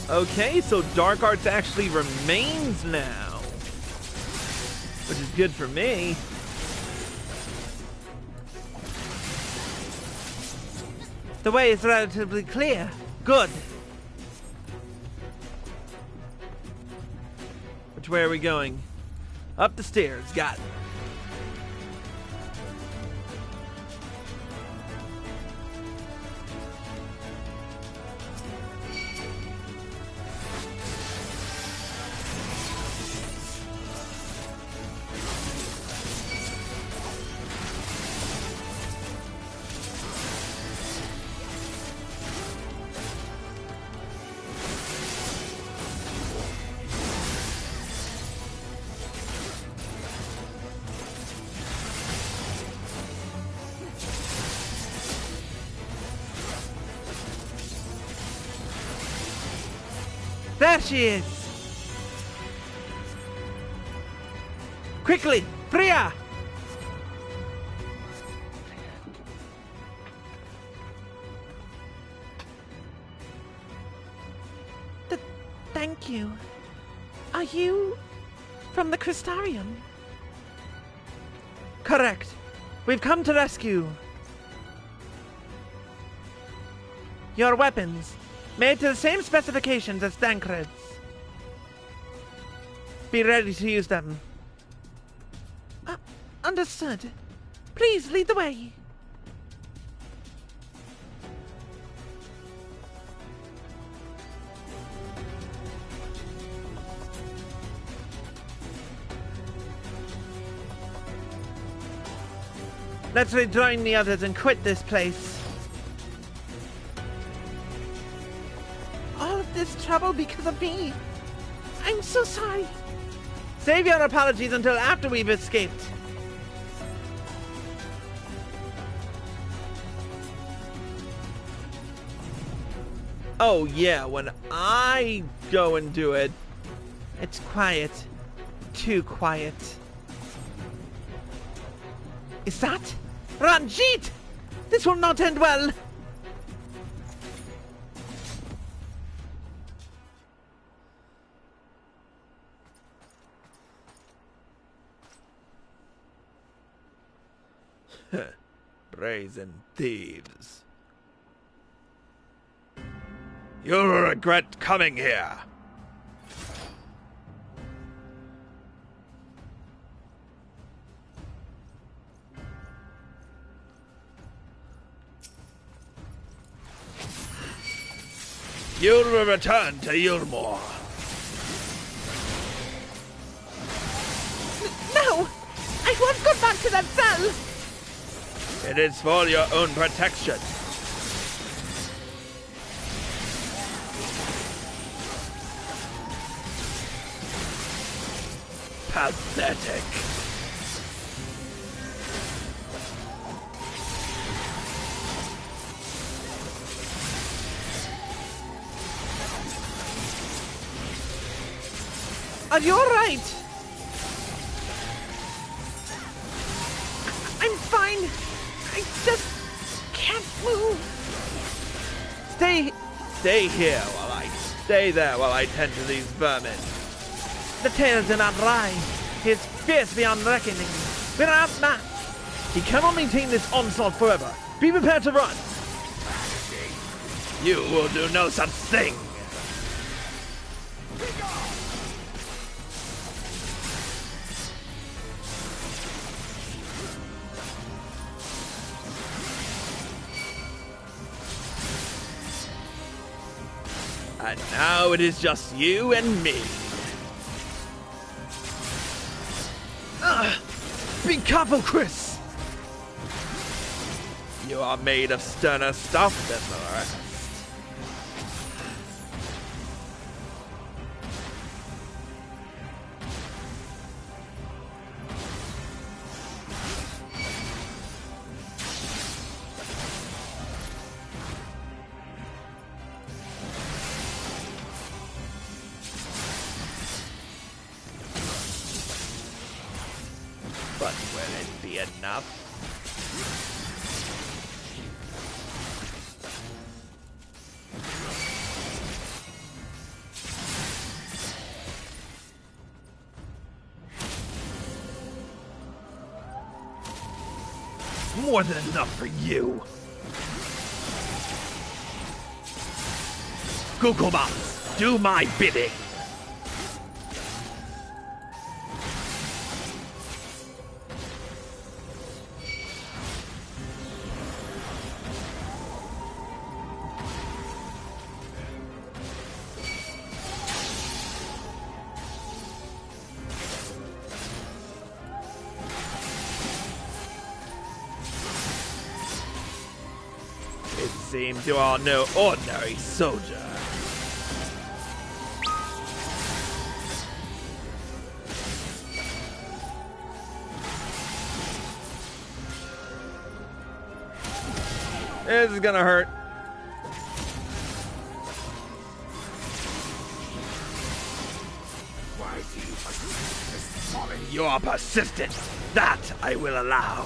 Okay, so Dark Arts actually remains now, which is good for me. The way is relatively clear. Good. Which way are we going? Up the stairs. Got it. There she is! Quickly, Priya! Thank you. Are you from the Crystarium? Correct. We've come to rescue your weapons. Made to the same specifications as Tancred's. Be ready to use them. Understood. Please lead the way. Let's rejoin the others and quit this place. This trouble because of me. I'm so sorry. Save your apologies until after we've escaped. Oh yeah, when I go and do it, it's quiet. Too quiet. Is that Ranjit? This will not end well. Brazen thieves. You'll regret coming here. You'll return to Yulmore. No! I won't go back to that cell! It is for your own protection. Pathetic. Are you alright? I'm fine. I just can't move. Stay here while I stay there while I tend to these vermin. The tales do not lie. He is fierce beyond reckoning. We're outmatched. He cannot maintain this onslaught forever. Be prepared to run. You will do no such thing. And now it is just you and me. Be careful, Chris! You are made of sterner stuff than the rest. But will it be enough? More than enough for you. Google Maps, do my bidding. It seems you are no ordinary soldier. This is gonna hurt. Why do you persist this folly? You are persistent. That I will allow.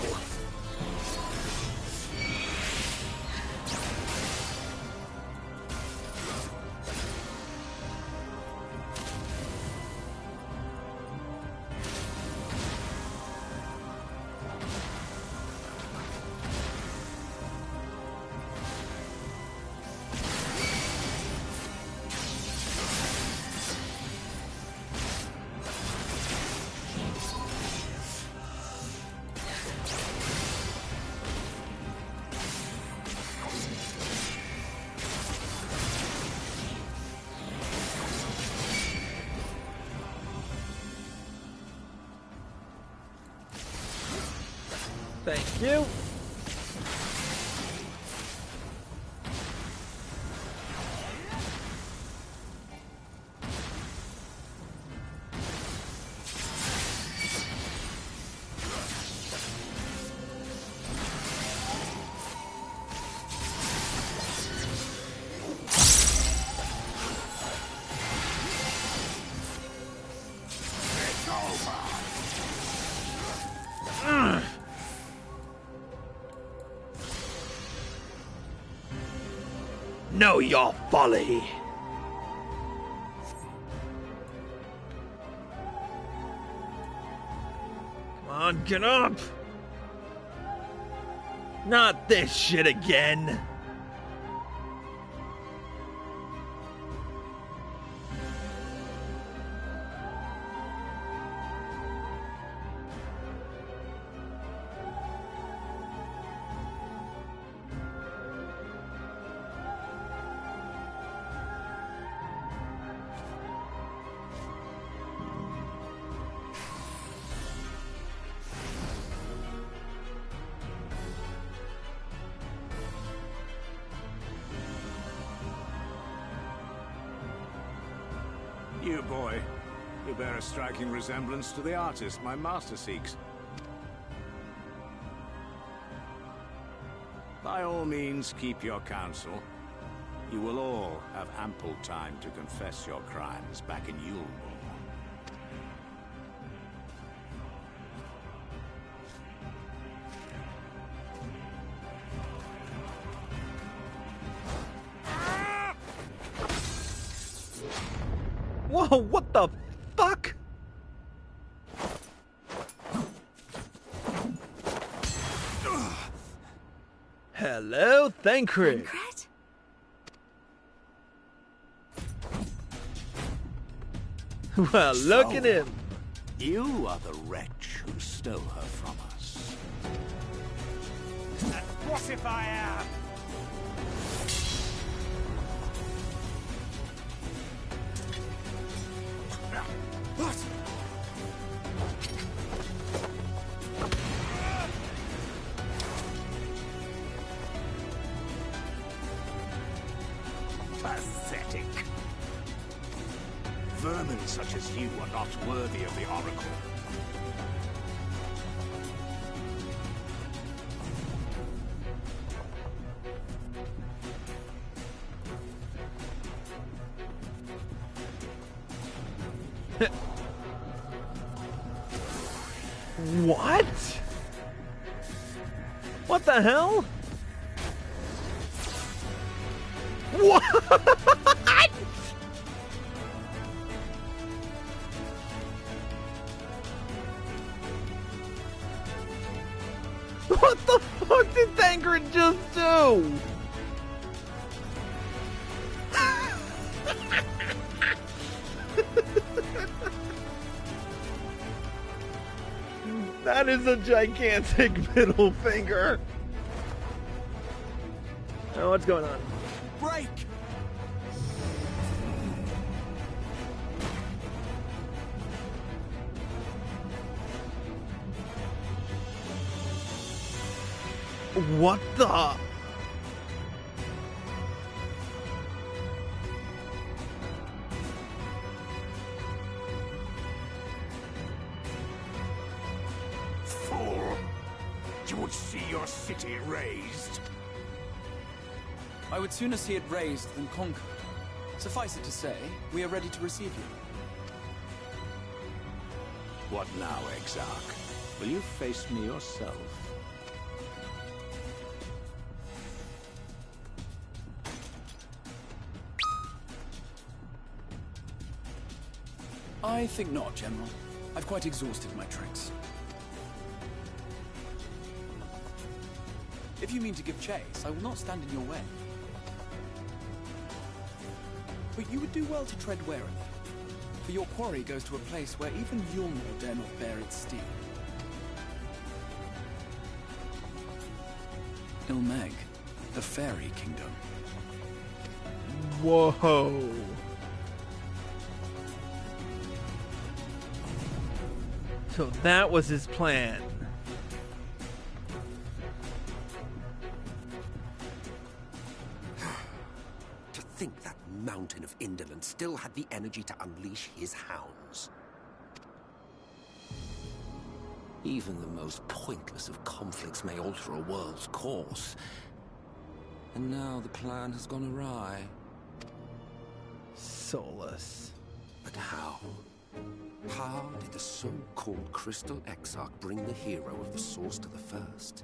Thank you. Know your folly. Come on, get up. Not this shit again. You, boy. You bear a striking resemblance to the artist my master seeks. By all means, keep your counsel. You will all have ample time to confess your crimes back in Yulmore. Whoa, what the fuck? Hello, Thancred. Well, look at him. You are the wretch who stole her from us. And what if I am? What? Pathetic. Vermin such as you are not worthy of the Oracle. What? What the hell? What? What the fuck did Thancred just do? That is a gigantic middle finger. Oh, what's going on? Break! What the? not see your city razed? I would sooner see it razed than conquered. Suffice it to say, we are ready to receive you. What now, Exarch? Will you face me yourself? I think not, General. I've quite exhausted my tricks. If you mean to give chase, I will not stand in your way. But you would do well to tread warily, for your quarry goes to a place where even Yulmor dare not bear its steel. Ilmeg, the Fairy Kingdom. Whoa. So that was his plan. To think that mountain of indolence still had the energy to unleash his hounds. Even the most pointless of conflicts may alter a world's course. And now the plan has gone awry. Soulless. But how? How did the so-called Crystal Exarch bring the hero of the Source to the First?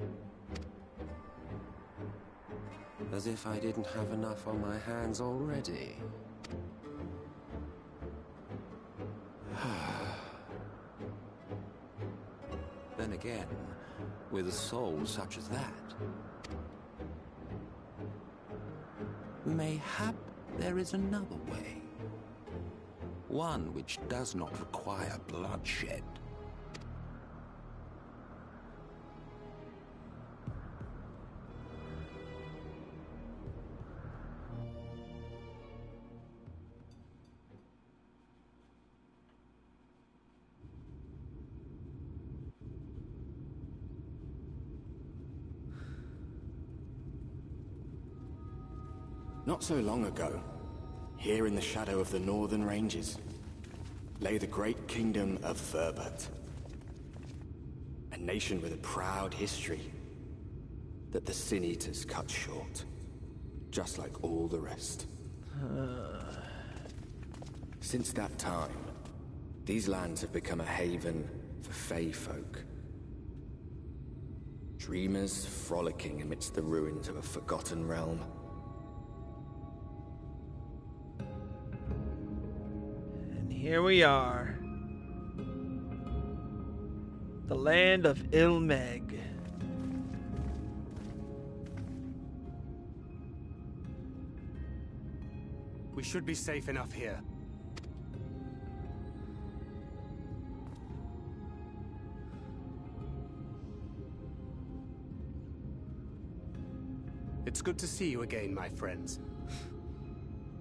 As if I didn't have enough on my hands already. Then again, with a soul such as that, mayhap there is another way. One which does not require bloodshed. Not so long ago, here in the shadow of the northern ranges, lay the great kingdom of Thurbert. A nation with a proud history that the Sin Eaters cut short, just like all the rest. Since that time, these lands have become a haven for Fey folk. Dreamers frolicking amidst the ruins of a forgotten realm. Here we are. The land of Ilmeg. We should be safe enough here. It's good to see you again, my friends.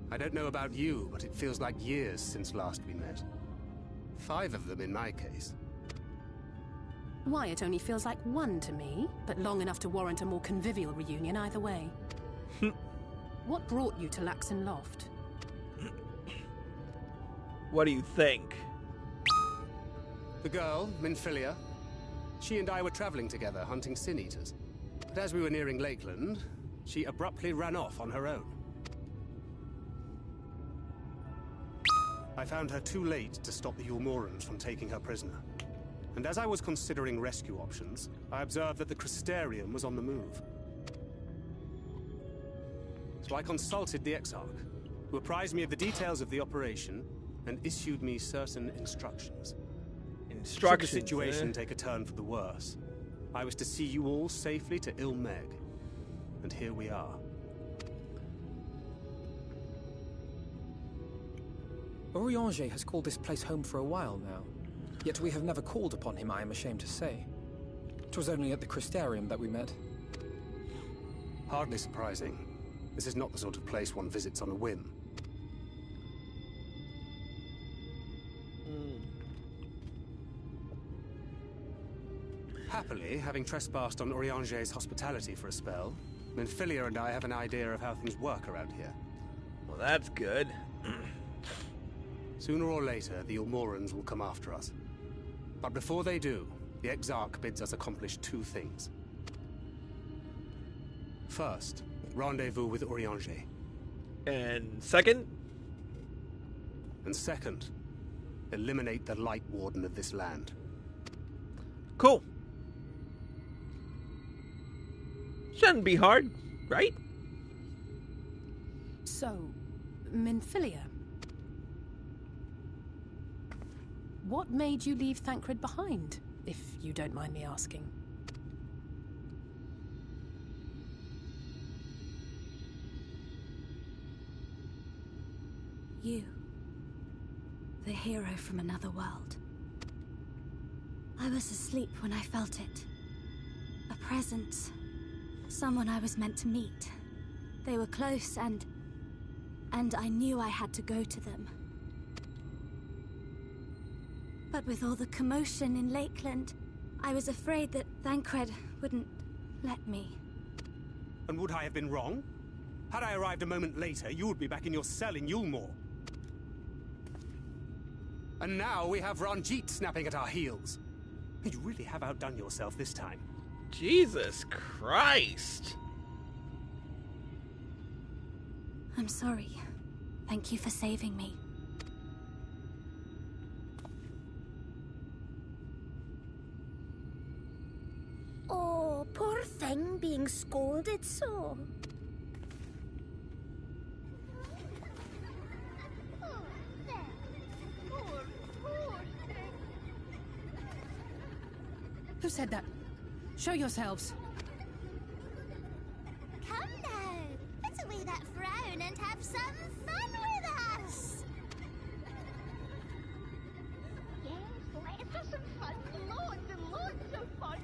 I don't know about you, but it feels like years since last we met. 5 of them in my case. Why, it only feels like 1 to me, but long enough to warrant a more convivial reunion either way. What brought you to Laxon Loft? What do you think? The girl, Minfilia, she and I were traveling together, hunting Sin Eaters. But as we were nearing Lakeland, she abruptly ran off on her own. I found her too late to stop the Yulmorans from taking her prisoner. And as I was considering rescue options, I observed that the Crystarium was on the move. So I consulted the Exarch, who apprised me of the details of the operation and issued me certain instructions. Should the situation take a turn for the worse, I was to see you all safely to Ilmeg. And here we are. Orianger has called this place home for a while now. Yet we have never called upon him, I am ashamed to say. 'Twas only at the Crystarium that we met. Hardly surprising. This is not the sort of place one visits on a whim. Happily, having trespassed on Orianger's hospitality for a spell, Minfilia and I have an idea of how things work around here. Well, that's good. Sooner or later, the Yulmorans will come after us. But before they do, the Exarch bids us accomplish 2 things. First, rendezvous with Urianger. And second? And second, eliminate the Light Warden of this land. Cool. Shouldn't be hard, right? So, Minfilia. What made you leave Thancred behind, if you don't mind me asking? You. The hero from another world. I was asleep when I felt it. A presence. Someone I was meant to meet. They were close and I knew I had to go to them. But with all the commotion in Lakeland, I was afraid that Thancred wouldn't let me. And would I have been wrong? Had I arrived a moment later, you would be back in your cell in Yulmore. And now we have Ranjit snapping at our heels. You really have outdone yourself this time. Jesus Christ. I'm sorry. Thank you for saving me. Oh, poor thing being scolded so. Who said that? Show yourselves. Come now, put away that frown and have some fun with us. Yes, let's have some fun. Loads and loads of fun.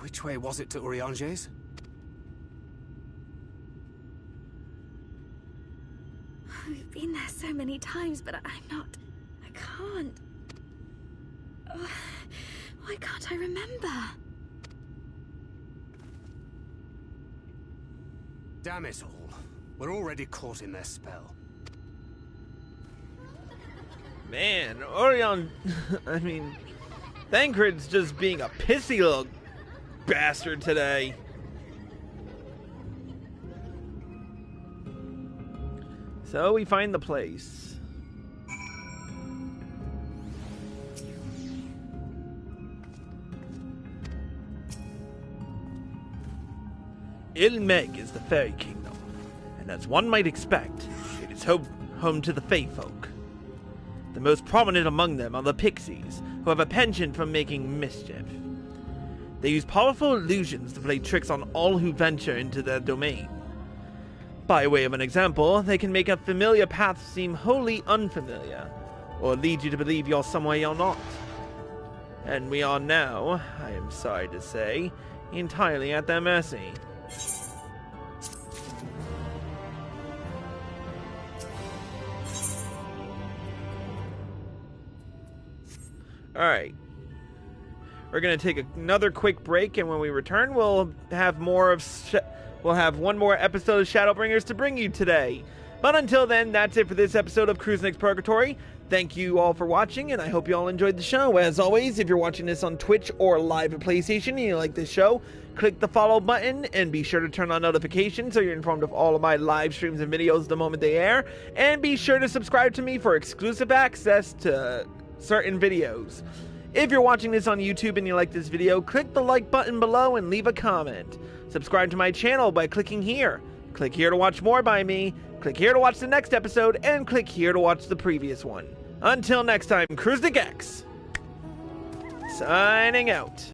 Which way was it to Urianger's? We've been there so many times, but I can't. Why can't I remember? Damn it all. We're already caught in their spell. Man, Orion... I mean... Thancred's just being a pissy little bastard today. So we find the place. Ilmeg is the fairy kingdom, and as one might expect, it is home to the Fae folk. The most prominent among them are the pixies, who have a penchant for making mischief. They use powerful illusions to play tricks on all who venture into their domain. By way of an example, they can make a familiar path seem wholly unfamiliar, or lead you to believe you're somewhere you're not. And we are now, I am sorry to say, entirely at their mercy. Alright. We're going to take another quick break, and when we return, we'll have one more episode of Shadowbringers to bring you today. But until then, that's it for this episode of Cruise Next Purgatory. Thank you all for watching, and I hope you all enjoyed the show. As always, if you're watching this on Twitch or live at PlayStation and you like this show, click the follow button and be sure to turn on notifications so you're informed of all of my live streams and videos the moment they air. And be sure to subscribe to me for exclusive access to certain videos. If you're watching this on YouTube and you like this video, click the like button below and leave a comment. Subscribe to my channel by clicking here. Click here to watch more by me. Click here to watch the next episode, and click here to watch the previous one. Until next time, Cruise the Gex, signing out.